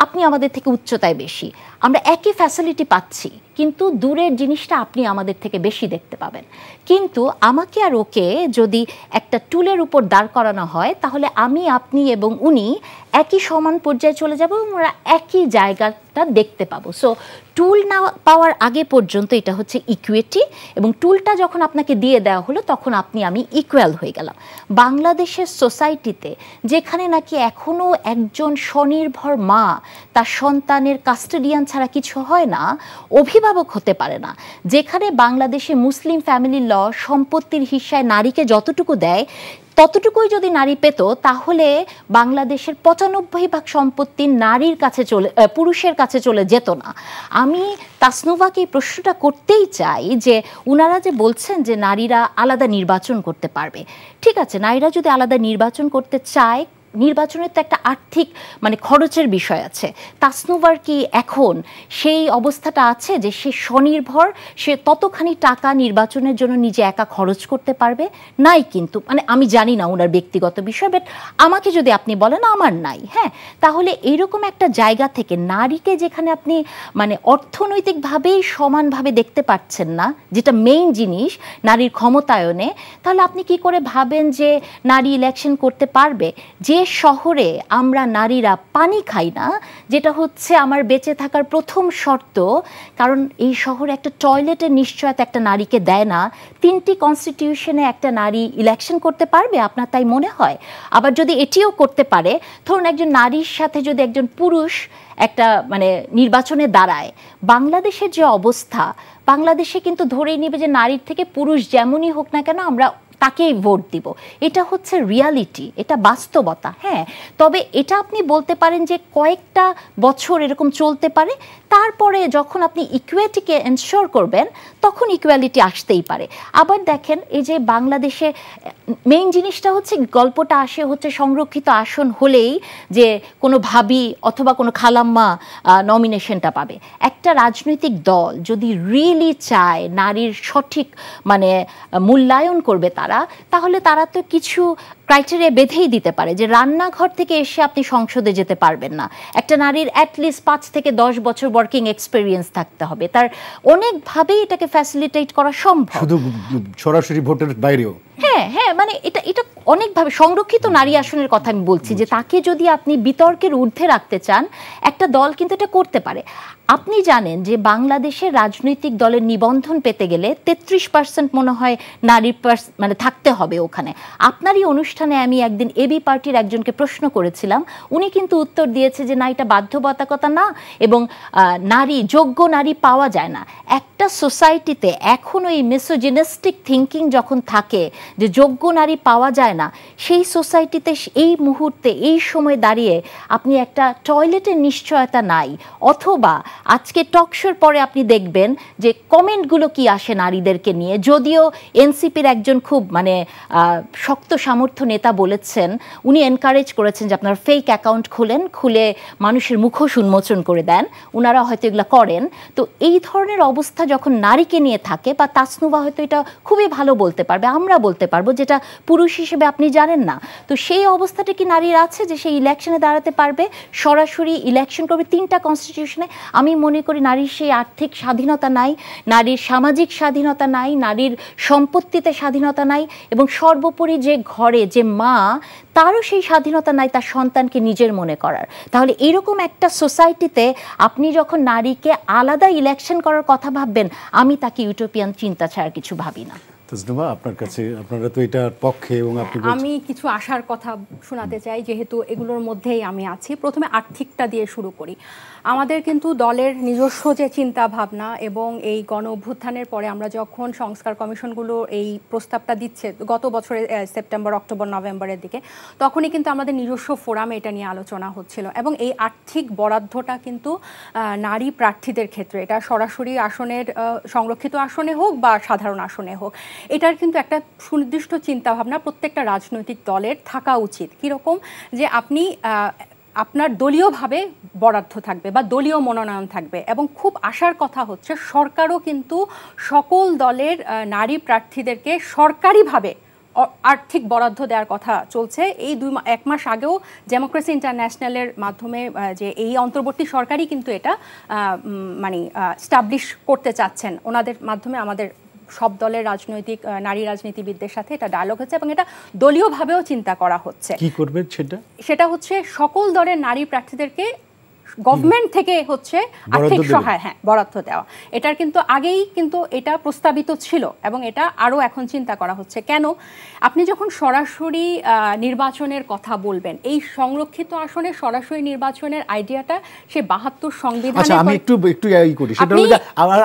আপনি আমাদের থেকে উচ্চতায় বেশি, আমরা একই ফ্যাসিলিটি পাচ্ছি, কিন্তু দূরের জিনিসটা আপনি আমাদের থেকে বেশি দেখতে পাবেন। কিন্তু আমাকে আর ওকে যদি একটা টুলের উপর দাঁড় করানো হয়, তাহলে আমি, আপনি এবং উনি একই সমান পর্যায়ে চলে যাব এবং আমরা একই জায়গাটা দেখতে পাবো। সো টুল না পাওয়ার আগে পর্যন্ত এটা হচ্ছে ইকুইটি, এবং টুলটা যখন আপনাকে দিয়ে দেওয়া হলো তখন আপনি আমি ইকুয়াল হয়ে গেলাম। বাংলাদেশের সোসাইটিতে যেখানে নাকি এখনও একজন স্বনির্ভর মা তার সন্তানের কাস্টোডিয়ান ছাড়া কিছু হয় না, অভিভাবক হতে পারে না, যেখানে বাংলাদেশে মুসলিম ফ্যামিলি ল সম্পত্তির হিস্সায় নারীকে যতটুকু দেয় ততটুকুই যদি নারী পেত, তাহলে বাংলাদেশের 95% সম্পত্তি নারীর কাছে পুরুষের কাছে চলে যেত না। আমি তাসনুভাকে এই প্রশ্নটা করতেই চাই যে উনারা যে বলছেন যে নারীরা আলাদা নির্বাচন করতে পারবে, ঠিক আছে, নারীরা যদি আলাদা নির্বাচন করতে চায়, নির্বাচনের তো একটা আর্থিক মানে খরচের বিষয় আছে। তাসনুভার কি এখন সেই অবস্থাটা আছে যে সে স্বনির্ভর, সে ততখানি টাকা নির্বাচনের জন্য নিজে একা খরচ করতে পারবে? নাই। কিন্তু মানে আমি জানি না ওনার ব্যক্তিগত বিষয়, বাট আমাকে যদি আপনি বলেন আমার নাই। হ্যাঁ, তাহলে এইরকম একটা জায়গা থেকে নারীকে যেখানে আপনি মানে অর্থনৈতিকভাবেই সমানভাবে দেখতে পাচ্ছেন না, যেটা মেইন জিনিস নারীর ক্ষমতায়নে, তাহলে আপনি কি করে ভাবেন যে নারী ইলেকশন করতে পারবে? যে শহরে আমরা নারীরা পানি খাই না, যেটা হচ্ছে আমার বেঁচে থাকার প্রথম শর্ত, কারণ এই শহরে একটা টয়লেটের নিশ্চয়তা একটা নারীকে দেয় না, 3টি কনস্টিটিউশনে একটা নারী ইলেকশন করতে পারবে? আপনার তাই মনে হয়? আবার যদি এটিও করতে পারে, ধরুন একজন নারীর সাথে যদি একজন পুরুষ একটা মানে নির্বাচনে দাঁড়ায়, বাংলাদেশের যে অবস্থা, বাংলাদেশে কিন্তু ধরেই নেবে যে নারীর থেকে পুরুষ যেমনই হোক না কেন আমরা তাকেই ভোট দিব। এটা হচ্ছে রিয়ালিটি, এটা বাস্তবতা। হ্যাঁ, তবে এটা আপনি বলতে পারেন যে কয়েকটা বছর এরকম চলতে পারে, তারপরে যখন আপনি ইকুইটিকে এনশিওর করবেন তখন ইকুয়ালিটি আসতেই পারে। আবার দেখেন, এই যে বাংলাদেশে মেইন জিনিসটা হচ্ছে, গল্পটা আসে হচ্ছে সংরক্ষিত আসন হলেই যে কোনো ভাবি অথবা কোনো খালাম্মা নমিনেশনটা পাবে। একটা রাজনৈতিক দল যদি রিয়েলি চায় নারীর সঠিক মানে মূল্যায়ন করবে তাহলে তারা তো কিছু ক্রাইটেরিয়া বেঁধেই দিতে পারে যে রান্নাঘর থেকে এসে আপনি সংসদে যেতে পারবেন না, একটা নারীর অ্যাটলিস্ট 5 থেকে 10 বছর ওয়ার্কিং এক্সপিরিয়েন্স থাকতে হবে। তার অনেকভাবেই এটাকে ফ্যাসিলিটেট করা সম্ভব, শুধু সরাসরি ভোটের বাইরেও। হ্যাঁ হ্যাঁ, মানে এটা এটা অনেকভাবে সংরক্ষিত নারী আসনের কথা আমি বলছি, যে তাকে যদি আপনি বিতর্কের ঊর্ধ্বে রাখতে চান, একটা দল কিন্তু এটা করতে পারে। আপনি জানেন যে বাংলাদেশের রাজনৈতিক দলের নিবন্ধন পেতে গেলে 33% মনে হয় নারী মানে থাকতে হবে ওখানে। আপনারই অনুষ্ঠানে আমি একদিন এবি পার্টির একজনকে প্রশ্ন করেছিলাম, উনি কিন্তু উত্তর দিয়েছে যে না, এটা বাধ্যবাধকতা না, এবং যোগ্য নারী পাওয়া যায় না। একটা সোসাইটিতে এখনো এই মিসোজিনিস্টিক থিঙ্কিং যখন থাকে যে যোগ্য নারী পাওয়া যায় না, সেই সোসাইটিতে এই মুহূর্তে এই সময় দাঁড়িয়ে আপনি একটা টয়লেটের নিশ্চয়তা নাই, অথবা আজকে টকশোর পরে আপনি দেখবেন যে কমেন্টগুলো কি আসে নারীদেরকে নিয়ে। যদিও এনসিপির একজন খুব মানে শক্ত সামর্থ্য নেতা বলেছেন, উনি এনকারেজ করেছেন যে আপনার ফেক অ্যাকাউন্ট খুলে মানুষের মুখোশ উন্মোচন করে দেন, ওনারা হয়তো এগুলো করেন। তো এই ধরনের অবস্থা যখন নারীকে নিয়ে থাকে, বা তাসনুভা হয়তো এটা খুবই ভালো বলতে পারবে, আমরা বলতে পারবো, যেটা পুরুষ হিসেবে আপনি জানেন না, তো সেই অবস্থাটা কি নারীর আছে যে সেই ইলেকশনে দাঁড়াতে পারবে, সরাসরি ইলেকশন করবে? 3টা কনস্টিটিউশনে আমি মনে করি নারীর সেই আর্থিক স্বাধীনতা নাই, নারীর সামাজিক স্বাধীনতা নাই, নারীর সম্পত্তিতে স্বাধীনতা নাই, এবং সর্বোপরি যে ঘরে যে মা, তারও সেই স্বাধীনতা নাই তার সন্তানকে নিজের মনে করার। তাহলে এরকম একটা সোসাইটিতে আপনি যখন নারীকে আলাদা ইলেকশন করার কথা ভাববেন, আমি তাকে ইউটোপিয়ান চিন্তা ছাড়া কিছু ভাবি না। তাসনুভা, আপনার কাছে, আপনারা তো এটার পক্ষে, এবং আমি কিছু আশার কথা শোনাতে চাই, যেহেতু এগুলোর মধ্যেই আমি আছি। প্রথমে আর্থিকটা দিয়ে শুরু করি। আমাদের কিন্তু দলের নিজস্ব যে চিন্তা ভাবনা, এবং এই গণ অভ্যুত্থানের পরে আমরা যখন সংস্কার কমিশনগুলো এই প্রস্তাবটা দিচ্ছে গত বছরের সেপ্টেম্বর, অক্টোবর, নভেম্বরের দিকে, তখনই কিন্তু আমাদের নিজস্ব ফোরামে এটা নিয়ে আলোচনা হচ্ছিল। এবং এই আর্থিক বরাদ্দটা কিন্তু নারী প্রার্থীদের ক্ষেত্রে, এটা সরাসরি আসনের সংরক্ষিত আসনে হোক বা সাধারণ আসনে হোক, এটার কিন্তু একটা সুনির্দিষ্ট চিন্তাভাবনা প্রত্যেকটা রাজনৈতিক দলের থাকা উচিত। কীরকম? যে আপনি আপনার দলীয়ভাবে বরাদ্দ থাকবে বা দলীয় মনোনয়ন থাকবে। এবং খুব আশার কথা হচ্ছে সরকারও কিন্তু সকল দলের নারী প্রার্থীদেরকে সরকারিভাবে আর্থিক বরাদ্দ দেওয়ার কথা চলছে। এই 1 মাস আগেও ডেমোক্রেসি ইন্টারন্যাশনালের মাধ্যমে যে এই অন্তর্বর্তী সরকারই কিন্তু এটা মানে স্টাবলিশ করতে চাচ্ছেন, ওনাদের মাধ্যমে আমাদের সব দলের রাজনৈতিক নারী রাজনীতিবিদদের সাথে এটা ডায়ালগ হচ্ছে, এবং এটা দলীয়ভাবেও চিন্তা করা হচ্ছে। কি করবে সেটা হচ্ছে সকল দলের নারী প্রার্থীদেরকে গভর্নমেন্ট থেকে হচ্ছে আর্থিক সহায়তা বরাদ্দ দেওয়া। এটার কিন্তু আগেই কিন্তু এটা প্রস্তাবিত ছিল, এবং এটা আরও এখন চিন্তা করা হচ্ছে। কেন? আপনি যখন সরাসরি নির্বাচনের কথা বলবেন, এই সংরক্ষিত আসনে সরাসরি নির্বাচনের আইডিয়াটা সে 72 সংবিধানে। আচ্ছা, আমি একটু করি, সেটা হলো যে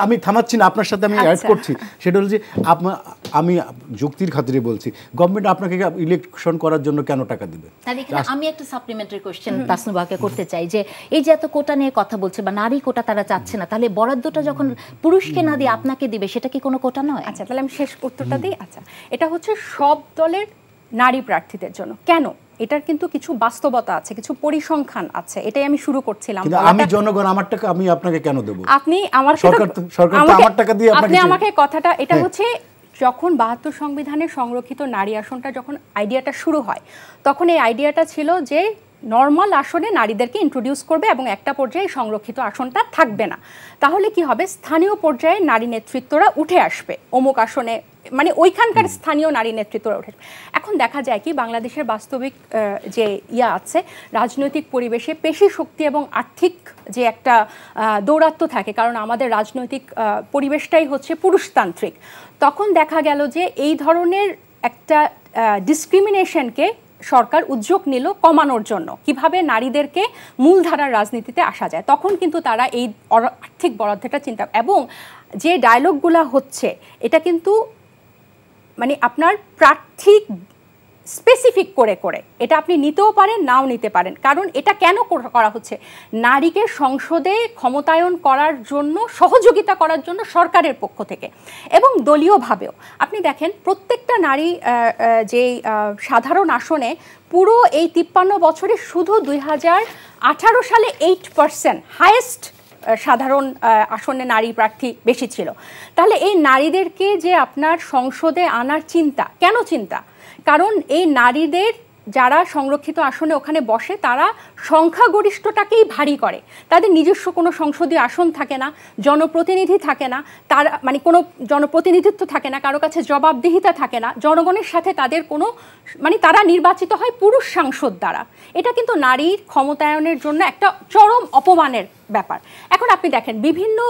আমি থামাচ্ছি না, আপনার সাথে আমি অ্যাড করছি। সেটা হলো যে আমি যুক্তির খাতিরে বলছি, গভর্নমেন্ট আপনাকে ইলেকশন করার জন্য কেন টাকা দিবে? আমি একটা সাপ্লিমেন্টারি কোশ্চেন তাসনুভাকে করতে চাই, যে এই যে এত কোটা নিয়ে কথা বলছে, বা নারী কোটা তারা চাচ্ছে না, তাহলে বরাদ্দটা যখন পুরুষকে না দিয়ে আপনাকে দিবে, সেটা কি কোনো কোটা নয়? আচ্ছা, তাহলে আমি শেষ উত্তরটা দিই। আচ্ছা, এটা হচ্ছে সব দলের নারী প্রার্থীদের জন্য। কেন? এটার কিন্তু কিছু বাস্তবতা আছে, কিছু পরিসংখ্যান আছে। এটাই আমি শুরু করছিলাম। আমি জনগণ, আমার টাকা আমি আপনাকে কেন দেব? আপনি আমার সরকার তো আমার টাকা দিয়ে আপনি আমাকে কথাটা, এটা হচ্ছে যখন 72 সংবিধানের সংরক্ষিত নারী আসনটা যখন আইডিয়াটা শুরু হয়, তখন এই আইডিয়াটা ছিল যে নর্মাল আসনে নারীদেরকে ইন্ট্রোডিউস করবে, এবং একটা পর্যায়ে সংরক্ষিত আসনটা থাকবে না। তাহলে কি হবে? স্থানীয় পর্যায়ে নারী নেতৃত্বরা উঠে আসবে অমুক আসনে, মানে ওইখানকার স্থানীয় নারী নেতৃত্বরা উঠে। এখন দেখা যায় কি, বাংলাদেশের বাস্তবিক যে আছে রাজনৈতিক পরিবেশে পেশি শক্তি এবং আর্থিক যে একটা দৌরাত্ম্য থাকে, কারণ আমাদের রাজনৈতিক পরিবেশটাই হচ্ছে পুরুষতান্ত্রিক। তখন দেখা গেল যে এই ধরনের একটা ডিসক্রিমিনেশনকে সরকার উদ্যোগ নিল কমানোর জন্য, কিভাবে নারীদেরকে মূলধারার রাজনীতিতে আসা যায়। তখন কিন্তু তারা এই আর্থিক বরাদ্দটা চিন্তা, এবং যে ডায়লগগুলো হচ্ছে এটা কিন্তু মানে আপনার প্রার্থী স্পেসিফিক করে করে এটা আপনি নিতেও পারেন, নাও নিতে পারেন। কারণ এটা কেন করা হচ্ছে? নারীকে সংসদে ক্ষমতায়ন করার জন্য, সহযোগিতা করার জন্য সরকারের পক্ষ থেকে, এবং দলীয়ভাবেও। আপনি দেখেন প্রত্যেকটা নারী যে সাধারণ আসনে পুরো এই 53 বছরে শুধু 2018 সালে 8% হাইয়েস্ট সাধারণ আসনে নারী প্রার্থী বেশি ছিল। তাহলে এই নারীদেরকে যে আপনার সংসদে আনার চিন্তা, কেন চিন্তা? কারণ এই নারীদের যারা সংরক্ষিত আসনে ওখানে বসে তারা সংখ্যাগরিষ্ঠটাকেই ভারী করে, তাদের নিজস্ব কোনো সংসদীয় আসন থাকে না, জনপ্রতিনিধি থাকে না, তারা মানে কোনো জনপ্রতিনিধিত্ব থাকে না, কারো কাছে জবাবদিহিতা থাকে না, জনগণের সাথে তাদের কোনো মানে তারা নির্বাচিত হয় পুরুষ সাংসদ দ্বারা। এটা কিন্তু নারীর ক্ষমতায়নের জন্য একটা চরম অপমানের ব্যাপার। এখন আপনি দেখেন বিভিন্ন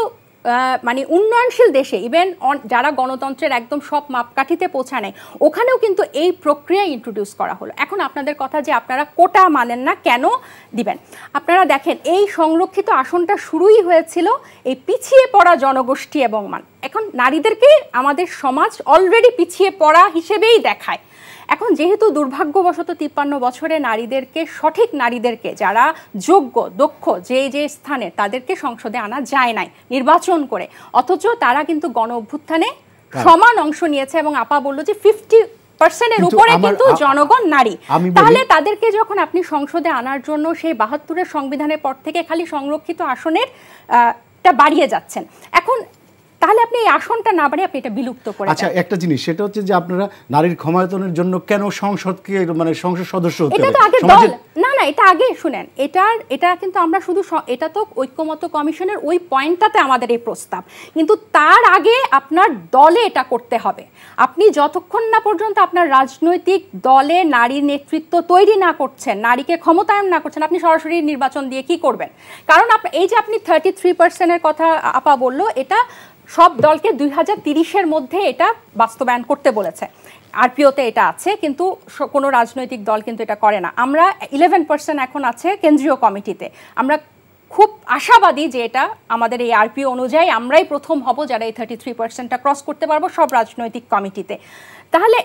মানে উন্নয়নশীল দেশে ইভেন যারা গণতন্ত্রের একদম সব মাপকাঠিতে পৌঁছায় নেয় ওখানেও কিন্তু এই প্রক্রিয়া ইন্ট্রোডিউস করা হলো। এখন আপনাদের কথা যে আপনারা কোটা মানেন না, কেন দিবেন? আপনারা দেখেন এই সংরক্ষিত আসনটা শুরুই হয়েছিল এই পিছিয়ে পড়া জনগোষ্ঠী এবং এখন নারীদেরকে আমাদের সমাজ অলরেডি পিছিয়ে পড়া হিসেবেই দেখায়। এখন যেহেতু দুর্ভাগ্যবশত 53 বছরে নারীদেরকে, সঠিক নারীদেরকে যারা যোগ্য দক্ষ যে স্থানে, তাদেরকে সংসদে আনা যায় নাই নির্বাচন করে, অথচ তারা কিন্তু গণ অভ্যুত্থানে সমান অংশ নিয়েছে এবং আপা বললো যে 50% উপরে কিন্তু জনগণ নারী। তাহলে তাদেরকে যখন আপনি সংসদে আনার জন্য সেই 72-এর সংবিধানের পর থেকে খালি সংরক্ষিত আসনের টা বাড়িয়ে যাচ্ছেন, এখন তাহলে আপনি এই আসনটা না বাড়িয়ে আপনি এটা বিলুপ্ত করে। আচ্ছা, একটা জিনিস সেটা হচ্ছে যে আপনারা নারীর ক্ষমতায়নের জন্য কেন সংসদকে মানে সংসদ সদস্য হতে হবে? এটা তো আগে দল না, এটা আগে শুনেন, এটা কিন্তু আমরা শুধু এটা তো ঐক্যমত্য কমিশনের ওই পয়েন্টটাতে আমাদের এই প্রস্তাব, কিন্তু তার আগে আপনার দলে এটা করতে হবে। আপনি যতক্ষণ না পর্যন্ত আপনার রাজনৈতিক দলে নারীর নেতৃত্ব তৈরি না করছেন, নারীকে ক্ষমতায়ন না করছেন, আপনি সরাসরি নির্বাচন দিয়ে কি করবেন? কারণ এই যে আপনি 33%-এর কথা আপা বললো, এটা সব দলকে 2030-এর মধ্যে এটা বাস্তবায়ন করতে বলেছে। আরপিওতে এটা আছে, কিন্তু কোনো রাজনৈতিক দল কিন্তু এটা করে না। আমরা 11% এখন আছে কেন্দ্রীয় কমিটিতে। আমরা খুব আশাবাদী যে এটা আমাদের এই আরপিও অনুযায়ী আমরাই প্রথম হব যারা এই 33%টা ক্রস করতে পারবো সব রাজনৈতিক কমিটিতে। তাহলে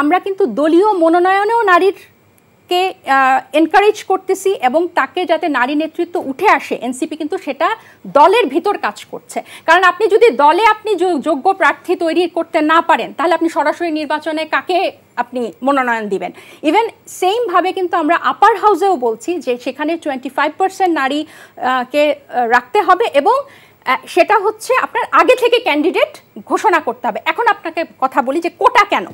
আমরা কিন্তু দলীয় মনোনয়নেও নারীরকে এনকারেজ করতেছি এবং তাকে যাতে নারী নেতৃত্ব উঠে আসে, এনসিপি কিন্তু সেটা দলের ভিতর কাজ করছে। কারণ আপনি যদি দলে আপনি যোগ্য প্রার্থী তৈরি করতে না পারেন, তাহলে আপনি সরাসরি নির্বাচনে কাকে আপনি মনোনয়ন দিবেন? ইভেন সেমভাবে কিন্তু আমরা আপার হাউসেও বলছি যে সেখানে 25% নারীকে রাখতে হবে এবং সেটা হচ্ছে আপনার আগে থেকে ক্যান্ডিডেট ঘোষণা করতে হবে। এখন আপনাকে কথা বলি যে কোটা কেন?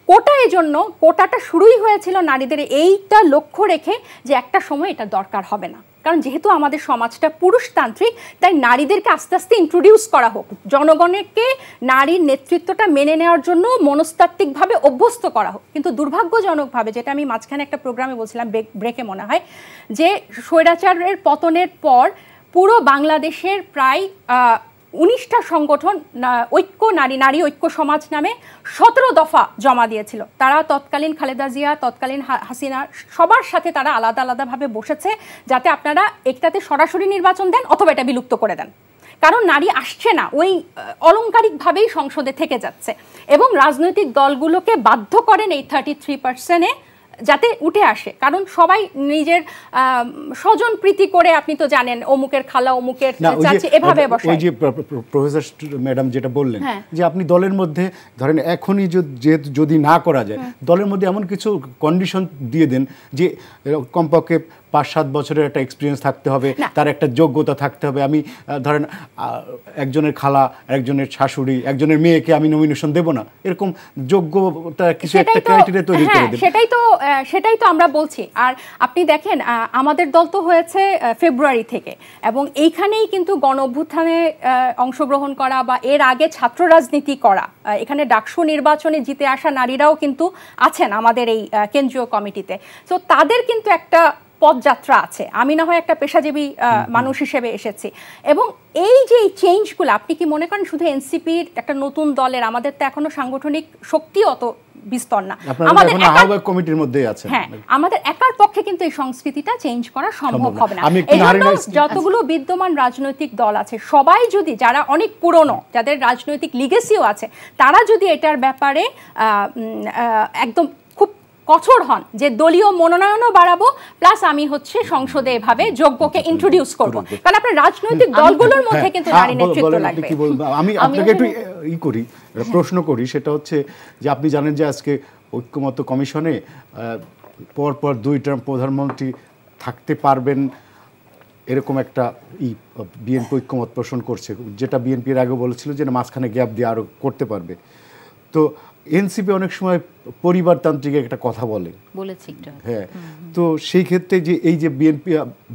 কোটা এজন্য, কোটাটা শুরুই হয়েছিল নারীদের এইটা লক্ষ্য রেখে যে একটা সময় এটা দরকার হবে না, কারণ যেহেতু আমাদের সমাজটা পুরুষতান্ত্রিক, তাই নারীদেরকে আস্তে আস্তে ইন্ট্রোডিউস করা হোক, জনগণকে নারীর নেতৃত্বটা মেনে নেওয়ার জন্য মনস্তাত্ত্বিকভাবে অভ্যস্ত করা হোক। কিন্তু দুর্ভাগ্যজনকভাবে, যেটা আমি মাঝখানে একটা প্রোগ্রামে বলছিলাম, ব্রেকে মনে হয়, যে স্বৈরাচারের পতনের পর পুরো বাংলাদেশের প্রায় 19টা সংগঠন নারী ঐক্য সমাজ নামে 17 দফা জমা দিয়েছিল। তারা তৎকালীন খালেদা জিয়া, তৎকালীন হাসিনা সবার সাথে তারা আলাদা আলাদাভাবে বসেছে যাতে আপনারা একটাতে সরাসরি নির্বাচন দেন অথবা এটা বিলুপ্ত করে দেন, কারণ নারী আসছে না, ওই অলংকারিকভাবেই সংসদে থেকে যাচ্ছে, এবং রাজনৈতিক দলগুলোকে বাধ্য করেন এই 33%-এ যাতে উঠে আসে। কারণ সবাই নিজের স্বজন প্রীতি করে, আপনি তো জানেন অমুকের খালা অমুকের চাচি এভাবে বসে। ওই যে প্রফেসর ম্যাডাম যেটা বললেন যে আপনি দলের মধ্যে ধরেন এখনই যদি না করা যায়, দলের মধ্যে এমন কিছু কন্ডিশন দিয়ে দেন যে কমপক্ষে 5-7 বছরের একটা এক্সপিরিয়েন্স থাকতে হবে, তার একটা যোগ্যতা থাকতে হবে। আমি ধরেন একজনের খালা, একজনের শাশুড়ি, একজনের মেয়েকে আমি নমিনেশন দেব না, এরকম যোগ্যতা কিছু একটা ক্রাইটেরিয়া তৈরি করে দেন। সেটাই তো আমরা বলছি। আর আপনি দেখেন আমাদের দল তো হয়েছে ফেব্রুয়ারি থেকে, এবং এইখানেই কিন্তু গণ অভ্যুত্থানে অংশগ্রহণ করা বা এর আগে ছাত্র রাজনীতি করা, এখানে ডাকসু নির্বাচনে জিতে আসা নারীরাও কিন্তু আছেন আমাদের এই কেন্দ্রীয় কমিটিতে। তো তাদের কিন্তু একটা পথযাত্রা আছে। আমি না হয় একটা পেশাজীবী মানুষ হিসেবে এসেছি, এবং এই যে চেঞ্জগুলো, আপনি কি মনে করেন শুধু এনসিপির একটা নতুন দলের, আমাদের তো এখনো সাংগঠনিক শক্তি অত বিস্তর না, আমাদের আহ্বায়ক কমিটির মধ্যেই আছে, হ্যাঁ, আমাদের একার পক্ষে কিন্তু এই সংস্কৃতিটা চেঞ্জ করা সম্ভব হবে না। এজন্য যতগুলো বিদ্যমান রাজনৈতিক দল আছে সবাই যদি, যারা অনেক পুরনো, যাদের রাজনৈতিক লিগেসিও আছে, তারা যদি এটার ব্যাপারে একদম খুব কঠোর হন যে দলীয় মনোনয়নও বাড়াবো, প্লাস আমি হচ্ছে সংসদে এভাবে যোগ্যকে ইন্ট্রোডিউস করব, কারণ আপনার রাজনৈতিক দলগুলোর মধ্যে কিন্তু নারী নেতৃত্ব লাগবে। আমি আপনাকে একটু প্রশ্ন করি, সেটা হচ্ছে যে আপনি জানেন যে আজকে ঐক্যমত্য কমিশনে পরপর 2 টার্ম প্রধানমন্ত্রী থাকতে পারবেন এরকম একটা বিএনপি ঐক্যমত পোষণ করছে, যেটা বিএনপির আগে বলেছিল যে মাঝখানে গ্যাপ দিয়ে আরও করতে পারবে। তো এনসিপি অনেক সময় পরিবারতান্ত্রিক একটা কথা বলেছি একটু। হ্যাঁ, তো সেই ক্ষেত্রে যে এই যে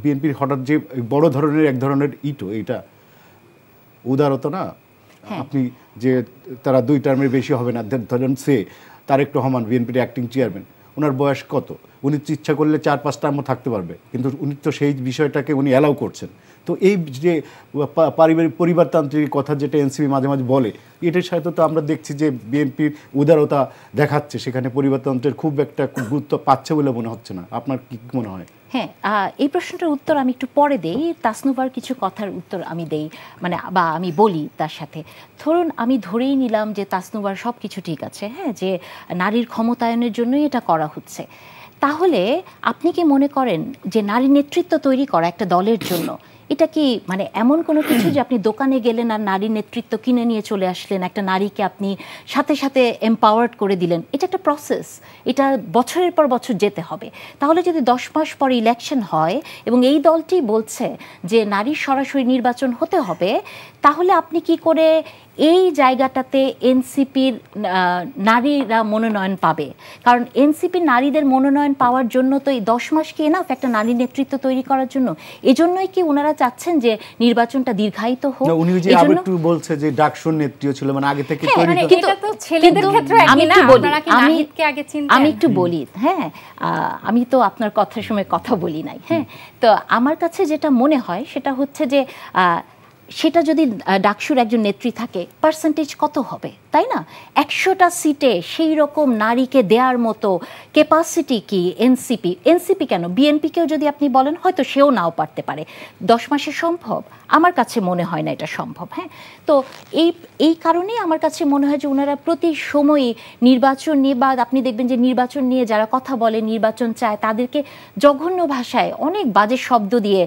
বিএনপির হঠাৎ যে বড় ধরনের এক ধরনের এটা উদারতা না, আপনি যে তারা 2 টার্মের বেশি হবে না, ধরেন তারেক রহমান বিএনপির অ্যাক্টিং চেয়ারম্যান, ওনার বয়স কত, উনি ইচ্ছা করলে 4-5 টার্মও থাকতে পারবে, কিন্তু উনি তো সেই বিষয়টাকে উনি অ্যালাউ করছেন। তো এই যে পারিবারিক পরিবারতান্ত্রিক কথা যেটা এনসিপি মাঝে মাঝে বলে, এটার সাথে তো আমরা দেখছি যে বিএনপির উদারতা দেখাচ্ছে, সেখানে পরিবারতন্ত্রের খুব একটা গুরুত্ব পাচ্ছে বলে মনে হচ্ছে না। আপনার কি মনে হয়? হ্যাঁ, এই প্রশ্নটার উত্তর আমি একটু পরে দেই। তাসনুভার কিছু কথার উত্তর আমি দেই, মানে বা আমি বলি তার সাথে। ধরুন আমি ধরেই নিলাম যে তাসনুভার সব কিছু ঠিক আছে, হ্যাঁ, যে নারীর ক্ষমতায়নের জন্যই এটা করা হচ্ছে। তাহলে আপনি কি মনে করেন যে নারী নেতৃত্ব তৈরি করা একটা দলের জন্য এটা কি মানে এমন কোনো কিছু যে আপনি দোকানে গেলেন আর নারী নেতৃত্ব কিনে নিয়ে চলে আসলেন, একটা নারীকে আপনি সাথে সাথে এম্পাওয়ার্ড করে দিলেন? এটা একটা প্রসেস, এটা বছরের পর বছর যেতে হবে। তাহলে যদি 10 মাস পরে ইলেকশন হয় এবং এই দলটি বলছে যে নারীর সরাসরি নির্বাচন হতে হবে, তাহলে আপনি কি করে এই জায়গাটাতে এনসিপির নারীরা মনোনয়ন পাবে? কারণ এনসিপির নারীদের মনোনয়ন পাওয়ার জন্য তো এই 10 মাস কি এনাফ একটা নারী নেতৃত্ব তৈরি করার জন্য? এজন্যই কি ওনারা চাচ্ছেন যে নির্বাচনটা দীর্ঘায়িত হোক? উনি যে আরেকটু বলছে যে ডাকসুর নেত্রীও ছিল, মানে আগে থেকে তৈরি। এটা তো ছেলেদের ক্ষেত্রে একই না, আপনারা কি নাহিদকে আগে চিনতেন? আমি একটু বলি, হ্যাঁ, আমি তো আপনার কথার সময় কথা বলি নাই, হ্যাঁ। তো আমার কাছে যেটা মনে হয় সেটা হচ্ছে যে সেটা যদি ডাকসুর একজন নেত্রী থাকে, পার্সেন্টেজ কত হবে, তাই না? 100টা সিটে সেই রকম নারীকে দেওয়ার মতো ক্যাপাসিটি কি এনসিপি কেন, বিএনপিকেও যদি আপনি বলেন হয়তো সেও নাও পারতে পারে। 10 মাসে সম্ভব? আমার কাছে মনে হয় না এটা সম্ভব। হ্যাঁ, তো এই কারণেই আমার কাছে মনে হয় যে ওনারা প্রতি সময়ই নির্বাচন নিয়ে, বা আপনি দেখবেন যে নির্বাচন নিয়ে যারা কথা বলে, নির্বাচন চায়, তাদেরকে জঘন্য ভাষায় অনেক বাজে শব্দ দিয়ে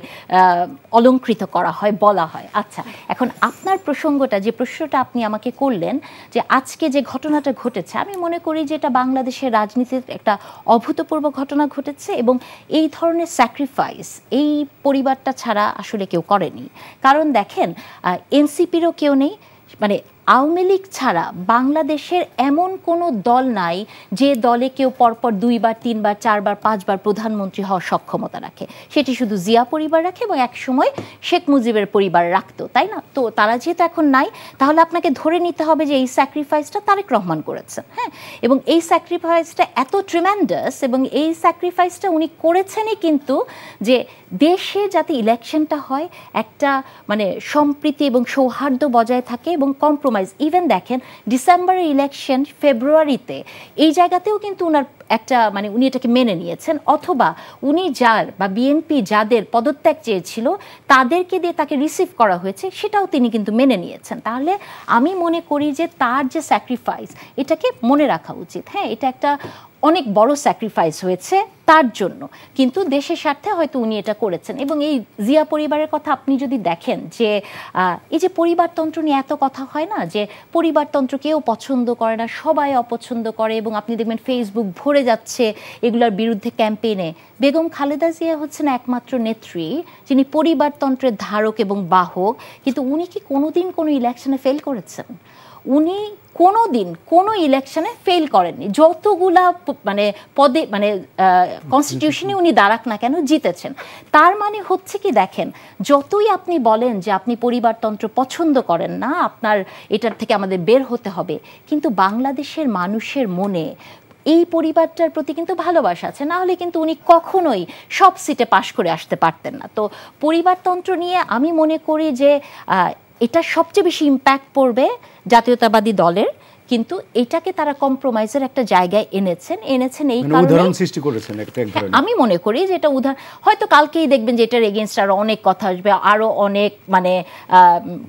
অলংকৃত করা হয়, বলা হয়। আচ্ছা, এখন আপনার প্রসঙ্গটা, যে প্রশ্নটা আপনি আমাকে করলেন যে আজকে যে ঘটনাটা ঘটেছে, আমি মনে করি যে এটা বাংলাদেশের রাজনীতির একটা অভূতপূর্ব ঘটনা ঘটেছে, এবং এই ধরনের স্যাক্রিফাইস এই পরিবারটা ছাড়া আসলে কেউ করেনি। কারণ দেখেন, এনসিপিরও কেউ নেই, মানে আওয়ামী লীগ ছাড়া বাংলাদেশের এমন কোনো দল নাই যে দলে কেউ পরপর 2 বার 3 বার 4 বার 5 বার প্রধানমন্ত্রী হওয়ার সক্ষমতা রাখে। সেটি শুধু জিয়া পরিবার রাখে, এবং এক সময় শেখ মুজিবের পরিবার রাখতো, তাই না? তো তারা যেহেতু এখন নাই, তাহলে আপনাকে ধরে নিতে হবে যে এই স্যাক্রিফাইসটা তারেক রহমান করেছেন, হ্যাঁ, এবং এই স্যাক্রিফাইসটা এত ট্রিমেন্ডাস, এবং এই স্যাক্রিফাইসটা উনি করেছেনই কিন্তু যে দেশে যাতে ইলেকশনটা হয় একটা মানে সম্প্রীতি এবং সৌহার্দ্য বজায় থাকে এবং কম্প্রোমাইজ। ইভেন দেখেন ডিসেম্বরের ইলেকশন ফেব্রুয়ারিতে, এই জায়গাতেও কিন্তু উনার একটা মানে উনি এটাকে মেনে নিয়েছেন, অথবা উনি যার বা বিএনপি যাদের পদত্যাগ চেয়েছিল তাদেরকে দিয়ে তাকে রিসিভ করা হয়েছে, সেটাও তিনি কিন্তু মেনে নিয়েছেন। তাহলে আমি মনে করি যে তার যে স্যাক্রিফাইস, এটাকে মনে রাখা উচিত। হ্যাঁ, এটা একটা অনেক বড় স্যাক্রিফাইস হয়েছে তার জন্য, কিন্তু দেশের স্বার্থে হয়তো উনি এটা করেছেন। এবং এই জিয়া পরিবারের কথা আপনি যদি দেখেন, যে এই যে পরিবারতন্ত্র নিয়ে এত কথা হয় না, যে পরিবারতন্ত্র কেউ পছন্দ করে না, সবাই অপছন্দ করে, এবং আপনি দেখবেন ফেসবুক ভরে যাচ্ছে এগুলোর বিরুদ্ধে ক্যাম্পেইনে। বেগম খালেদা জিয়া হচ্ছেন একমাত্র নেত্রী যিনি পরিবারতন্ত্রের ধারক এবং বাহক, কিন্তু উনি কি কোনোদিন কোনো ইলেকশনে ফেল করেছেন? উনি কোনো দিন কোনো ইলেকশনে ফেল করেননি। যতগুলা মানে পদে মানে কনস্টিটিউশনে উনি দাঁড়াক না কেন, জিতেছেন। তার মানে হচ্ছে কি, দেখেন, যতই আপনি বলেন যে আপনি পরিবারতন্ত্র পছন্দ করেন না, আপনার এটার থেকে আমাদের বের হতে হবে, কিন্তু বাংলাদেশের মানুষের মনে এই পরিবারটার প্রতি কিন্তু ভালোবাসা আছে, না হলে কিন্তু উনি কখনোই সব সিটে পাশ করে আসতে পারতেন না। তো পরিবারতন্ত্র নিয়ে আমি মনে করি যে এটা সবচেয়ে বেশি ইম্প্যাক্ট পড়বে জাতীয়তাবাদী দলের, কিন্তু এটাকে তারা কম্প্রোমাইজের একটা জায়গায় এনেছেন এই কারণে উদাহরণ সৃষ্টি করেছেন একটা ধরনের। আমি মনে করি যে এটা উদাহরণ, হয়তো কালকেই দেখবেন যে এটার এগেইনস্ট আরো অনেক কথা আসবে, আরো অনেক মানে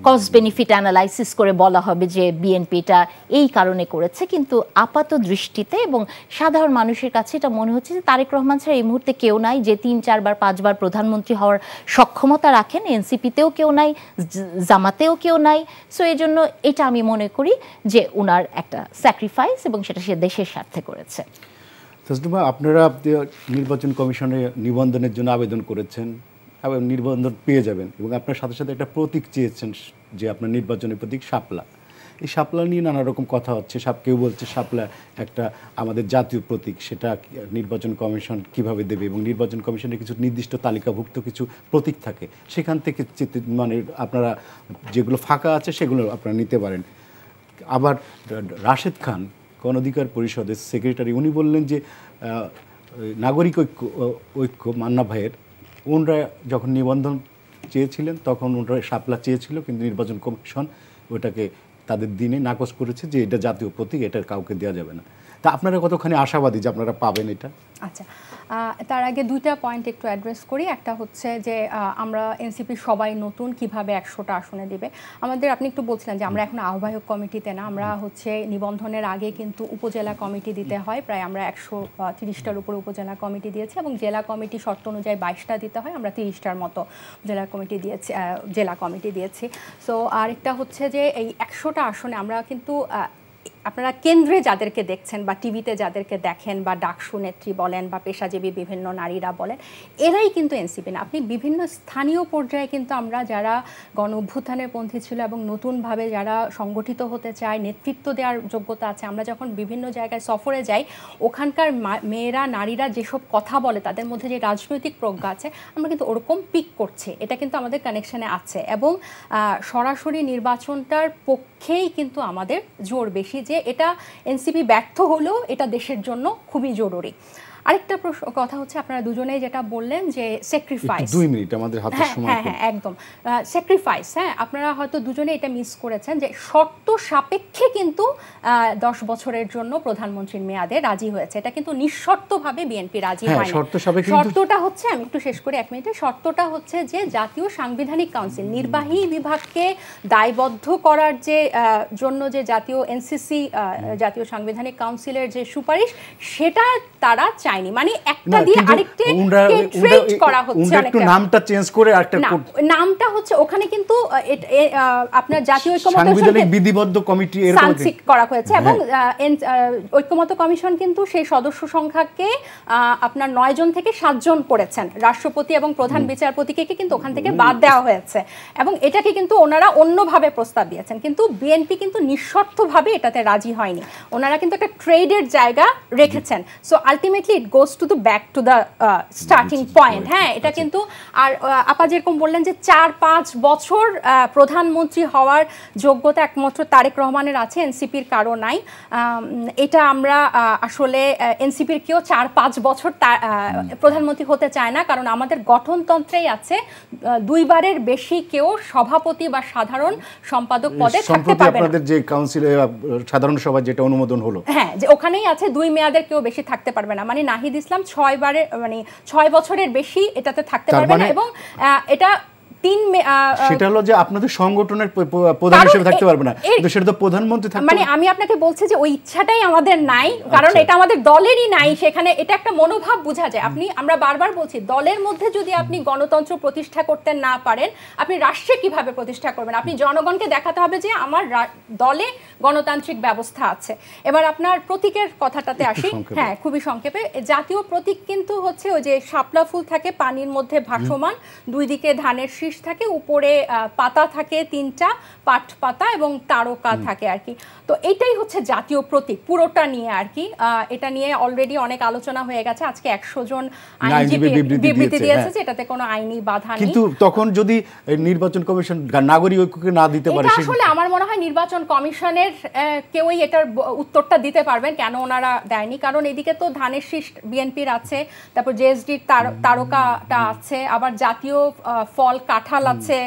কস্ট বেনিফিট অ্যানালাইসিস করে বলা হবে যে বিএনপিটা এই কারণে করেছে, কিন্তু আপাত দৃষ্টিতে এবং সাধারণ মানুষের কাছে এটা মনে হচ্ছে যে তারেক রহমান ছাড়া এই মুহূর্তে কেউ নাই যে 3, 4 বার 5 বার প্রধানমন্ত্রী হওয়ার সক্ষমতা রাখেন। এনসিপিতেও কেউ নাই, জামাতেও কেউ নাই। সো এই জন্য এটা আমি মনে করি যে উনার একটা স্যাক্রিফাইস, এবং সেটা সে দেশের স্বার্থে করেছে। তাসনুভা, আপনারা নির্বাচন কমিশনে নিবন্ধনের জন্য আবেদন করেছেন, নিবন্ধন পেয়ে যাবেন, এবং আপনার সাথে সাথে একটা প্রতীক চেয়েছেন যে আপনার নির্বাচনের প্রতীক শাপলা, এই শাপলা নিয়ে নানা রকম কথা হচ্ছে। কেউ বলছে শাপলা একটা আমাদের জাতীয় প্রতীক, সেটা নির্বাচন কমিশন কিভাবে দেবে, এবং নির্বাচন কমিশনের কিছু নির্দিষ্ট তালিকাভুক্ত কিছু প্রতীক থাকে, সেখান থেকে মানে আপনারা যেগুলো ফাঁকা আছে সেগুলো আপনারা নিতে পারেন। আবার রাশেদ খান গণ অধিকার পরিষদের সেক্রেটারি, উনি বললেন যে নাগরিক ঐক্য মান্না ভাইয়ের, ওনরা যখন নিবন্ধন চেয়েছিলেন তখন ওনরা শাপলা চেয়েছিল, কিন্তু নির্বাচন কমিশন ওটাকে তাদের দিনে নাকচ করেছে যে এটা জাতীয় প্রতীক, এটা কাউকে দেওয়া যাবে না। তা আপনারা কতখানি আশাবাদী যে আপনারা পাবেন এটা? আচ্ছা, তার আগে দুইটা পয়েন্ট একটু অ্যাড্রেস করি। একটা হচ্ছে যে আমরা এনসিপি সবাই নতুন, কিভাবে 100টা আসনে দেবে আমাদের। আপনি একটু বলছিলেন যে আমরা এখন আহ্বায়ক কমিটিতে না, আমরা হচ্ছে নিবন্ধনের আগে কিন্তু উপজেলা কমিটি দিতে হয়, প্রায় আমরা 130টার উপর উপজেলা কমিটি দিয়েছি, এবং জেলা কমিটি শর্ত অনুযায়ী 22টা দিতে হয়, আমরা 30টার মতো জেলা কমিটি দিয়েছি। সো আরেকটা হচ্ছে যে এই 100টা আসনে আমরা কিন্তু আপনারা কেন্দ্রে যাদেরকে দেখছেন বা টিভিতে যাদেরকে দেখেন বা ডাকসু নেত্রী বলেন বা পেশাজীবী বিভিন্ন নারীরা বলেন, এরাই কিন্তু এনসিপি না। আপনি বিভিন্ন স্থানীয় পর্যায়ে কিন্তু আমরা যারা গণ অভ্যুত্থানের পন্থী ছিল এবং নতুনভাবে যারা সংগঠিত হতে চায়, নেতৃত্ব দেওয়ার যোগ্যতা আছে, আমরা যখন বিভিন্ন জায়গায় সফরে যাই, ওখানকার মেয়েরা নারীরা যেসব কথা বলে, তাদের মধ্যে যে রাজনৈতিক প্রজ্ঞা আছে, আমরা কিন্তু ওরকম পিক করছি। এটা কিন্তু আমাদের কানেকশানে আছে, এবং সরাসরি নির্বাচনটার পক্ষেই কিন্তু আমাদের জোর বেশি, যে এটা এনসিপি ব্যর্থ হলেও এটা দেশের জন্য খুবই জরুরি। আরেকটা কথা হচ্ছে আপনারা দুজনেই যেটা বললেন যে স্যাক্রিফাইস, 2 মিনিট আমাদের হাতে সময়। হ্যাঁ একদম স্যাক্রিফাইস। হ্যাঁ, আপনারা হয়তো দুজনে এটা মিস করেছেন যে শর্ত সাপেক্ষে কিন্তু 10 বছরের জন্য প্রধানমন্ত্রীর মেয়াদে রাজি হয়েছে। এটা কিন্তু নিঃশর্তভাবে বিএনপি রাজি হয়নি। শর্তটা হচ্ছে, আমি একটু শেষ করি 1 মিনিটে, শর্তটা হচ্ছে যে জাতীয় সাংবিধানিক কাউন্সিল নির্বাহী বিভাগকে দায়বদ্ধ করার যে জন্য যে জাতীয় এনসিসি জাতীয় সাংবিধানিক কাউন্সিলের যে সুপারিশ, সেটা তারা চাইনি। মানে একটা দিয়ে আরেকটা ট্রেড করা হচ্ছে, একটু নামটা চেঞ্জ করে আরেকটা নামটা হচ্ছে ওখানে কিন্তু আপনার জাতীয় ঐক্যমত্য সাংবিধানিক বিধিবদ্ধ কমিটি এরকম করা হয়েছে, এবং ঐক্যমত্য কমিশন কিন্তু সেই সদস্য সংখ্যাকে আপনার 9 জন থেকে 7 জন করেছেন। রাষ্ট্রপতি এবং প্রধান বিচারপতিকে কিন্তু ওখান থেকে বাদ দেওয়া হয়েছে, এবং এটাকে কিন্তু ওনারা অন্যভাবে প্রস্তাব দিয়েছেন, কিন্তু বিএনপি কিন্তু নিঃশর্তভাবে এটাতে রাজি হয়নি। ওনারা কিন্তু একটা ট্রেডের জায়গা রেখেছেন। So ultimately it goes to the back to the starting point. হ্যাঁ, এটা কিন্তু আর আপা যেরকম বললেন যে 4-5 বছর প্রধানমন্ত্রী হওয়ার যোগ্যতা একমাত্র তারেক রহমানের আছে, এনসিপির কারো নাই। এটা আমরা আসলে এনসিপির কেউ 4-5 বছর প্রধানমন্ত্রী হতে চায় না, কারণ আমাদের গঠনতন্ত্রেই আছে 2 বারের বেশি কেউ সভাপতি বা সাধারণ সম্পাদক পদে থাকতে পারবে না। আপনাদের যে কাউন্সিলে সাধারণ সভা যেটা অনুমোদন হলো, হ্যাঁ, যে ওখানেই আছে 2 মেয়াদের কেউ বেশি থাকতে পারবে না। মানে নাহিদ ইসলাম 6 বছরের বেশি এটাতে থাকতে পারবে না, এবং এটা সেটা হলো যে আপনাদের সংগঠনের প্রধান হিসেবে থাকতে পারবে না, কিন্তু সেটা তো প্রধানমন্ত্রী থাকতে। মানে আমি আপনাকে বলছি যে ওই ইচ্ছাটাই আমাদের নাই, কারণ এটা আমাদের দলেরই নাই। সেখানে এটা একটা মনোভাব বোঝা যায়। আমরা বারবার বলছি, দলের মধ্যে যদি আপনি গণতন্ত্র প্রতিষ্ঠা করতে না পারেন, আপনি রাষ্ট্রে কিভাবে প্রতিষ্ঠা করবেন? আপনি জনগণকে দেখাতে হবে যে আমার দলে গণতান্ত্রিক ব্যবস্থা আছে। এবার আপনার প্রতীকের কথাটাতে আসি। হ্যাঁ, খুবই সংক্ষেপে। জাতীয় প্রতীক কিন্তু হচ্ছে ওই যে শাপলা ফুল থাকে পানির মধ্যে ভাসমান, 2 দিকে ধানের শীষ থাকে, উপরে পাতা থাকে 3টা, পাট পাতা এবং তারকা থাকে আর কি। তো এটাই হচ্ছে জাতীয় প্রতীক পুরোটা নিয়ে আর কি। এটা নিয়ে অলরেডি অনেক আলোচনা হয়ে গেছে। আজকে 100 জন আইনজীবী বিবৃতি দিয়েছে যে এটাতে কোনো আইনি বাধা নেই। কিন্তু তখন যদি নির্বাচন কমিশন নাগরিক ঐক্যকে না দিতে পারে, আসলে আমার মনে হয় নির্বাচন কমিশনের কেউই এটার উত্তরটা দিতে পারবেন কেন ওনারা দেয়নি। কারণ এদিকে তো ধানের শীষ বিএনপির আছে, তারপর জেএসডির তারকাটা আছে, আবার জাতীয় ফল কাঁঠাল আছে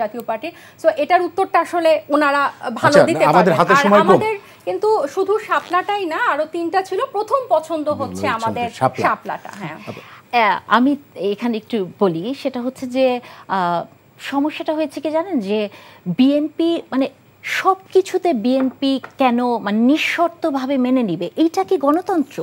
জাতীয় পার্টির। সো এটার উত্তরটা আসলে ওনারা ভালো দিতে পারবেন। আমাদের কিন্তু শুধু শাপলাটাই না, আরো 3টা ছিল। প্রথম পছন্দ হচ্ছে আমাদের শাপলাটা। হ্যাঁ, আমি এখানে একটু বলি, সেটা হচ্ছে যে সমস্যাটা হয়েছে কি জানেন, যে বিএনপি মানে সব কিছুতে বিএনপি কেন মানে নিঃশর্তভাবে মেনে নিবে? এইটা কি গণতন্ত্র?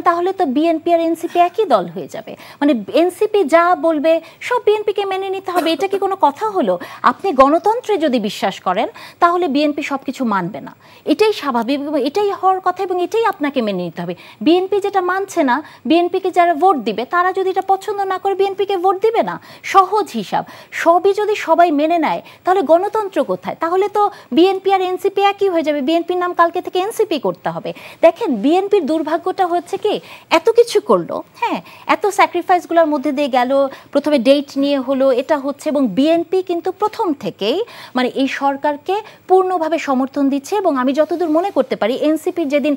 তাহলে তো বিএনপি আর এনসিপি একই দল হয়ে যাবে। মানে এনসিপি যা বলবে সব বিএনপিকে মেনে নিতে হবে, এটা কি কোনো কথা হলো? আপনি গণতন্ত্রে যদি বিশ্বাস করেন তাহলে বিএনপি সব কিছু মানবে না, এটাই স্বাভাবিক এবং এটাই হওয়ার কথা, এবং এটাই আপনাকে মেনে নিতে হবে। বিএনপি যেটা মানছে না, বিএনপিকে যারা ভোট দিবে তারা যদি এটা পছন্দ না করে বিএনপিকে ভোট দিবে না। সহজ হিসাব। সবই যদি সবাই মেনে নেয় তাহলে গণতন্ত্র কোথায়? তাহলে তো বিএনপি আর এনসিপি একই হয়ে যাবে, বিএনপির নাম কালকে থেকে এনসিপি করতে হবে। দেখেন বিএনপির দুর্ভাগ্যটা হচ্ছে কি, এত কিছু করলো, হ্যাঁ, এত স্যাক্রিফাইসগুলোর মধ্যে দিয়ে গেল, প্রথমে ডেট নিয়ে হলো, এটা হচ্ছে, এবং বিএনপি কিন্তু প্রথম থেকেই মানে এই সরকারকে পূর্ণভাবে সমর্থন দিচ্ছে। এবং আমি যতদূর মনে করতে পারি এনসিপির যেদিন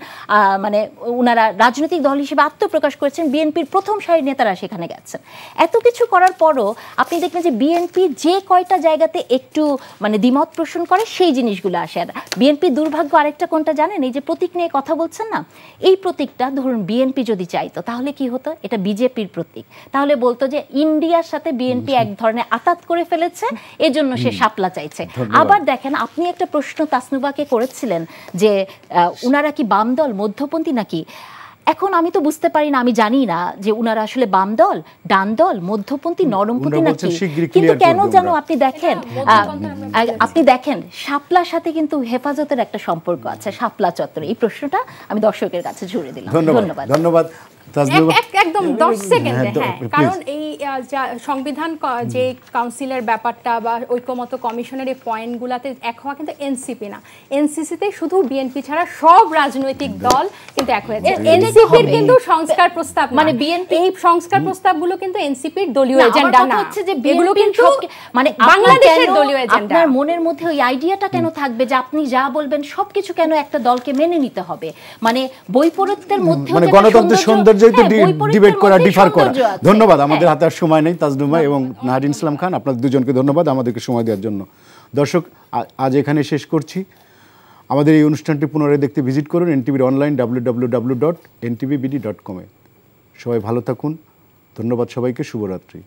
মানে ওনারা রাজনৈতিক দল হিসেবে আত্মপ্রকাশ করেছেন, বিএনপির প্রথম সারির নেতারা সেখানে গেছেন। এত কিছু করার পরও আপনি দেখবেন যে বিএনপি যে কয়টা জায়গাতে একটু মানে দ্বিমত পোষণ করে সেই জিনিসগুলো আসে। আর বিএনপির দুর্ভাগ্য আরেকটা কোনটা জানেন, এই যে প্রতীক নিয়ে কথা বলছেন না, এই প্রতীকটা ধরুন বিএনপি যদি চাইতো তাহলে কি হতো, এটা বিজেপির প্রতীক, তাহলে বলতো যে ইন্ডিয়ার সাথে বিএনপি এক ধরনের আতাত করে ফেলেছে, এজন্য সে শাপলা চাইছে। আবার দেখেন আপনি একটা প্রশ্ন তাসনুবাকে করেছিলেন যে উনারা কি বাম দল, মধ্যপন্থী নাকি। এখন আমি তো বুঝতে পারি না, আমি জানি না যে উনারা আসলে বাম দল, ডান দল, মধ্যপন্থী, নরমপন্থী নাকি। কিন্তু কেন জানো আপনি দেখেন শাপলার সাথে কিন্তু হেফাজতের একটা সম্পর্ক আছে, শাপলা চত্বরে। এই প্রশ্নটা আমি দর্শকের কাছে জুড়ে দিলাম। ধন্যবাদ। একদম 10 সেকেন্ডে, হ্যাঁ, কারণ এই সংবিধান যে কাউন্সিলের ব্যাপারটা বা ঐক্যমত কমিশনের এই পয়েন্টগুলোতে এক হওয়া কিন্তু এনসিপি না, এনসিসিতে শুধু বিএনপি ছাড়া সব রাজনৈতিক দল কিন্তু এক হয়েছে। এনসিপির কিন্তু সংস্কার প্রস্তাব মানে বিএনপি, এই সংস্কার প্রস্তাবগুলো কিন্তু এনসিপির দলীয় এজেন্ডা না, হচ্ছে যে এগুলো কিন্তু মানে বাংলাদেশের দলীয় এজেন্ডা। আপনার মনের মধ্যে ওই আইডিয়াটা কেন থাকবে যে আপনি যা বলবেন সবকিছু কেন একটা দলকে মেনে নিতে হবে? মানে বৈপরীত্যের মধ্যে মানে গণতন্ত্রের সৌন্দর্য ডিবেট করা, ডিফার করা। ধন্যবাদ। আমাদের হাতে আর সময় নেই। তাজনুমা এবং নাহারিন ইসলাম খান, আপনাদের দুজনকে ধন্যবাদ আমাদেরকে সময় দেওয়ার জন্য। দর্শক, আজ এখানে শেষ করছি। আমাদের এই অনুষ্ঠানটি পুনরায় দেখতে ভিজিট করুন এনটিভির অনলাইন www.ntvbd.com-এ। সবাই ভালো থাকুন। ধন্যবাদ সবাইকে। শুভরাত্রি।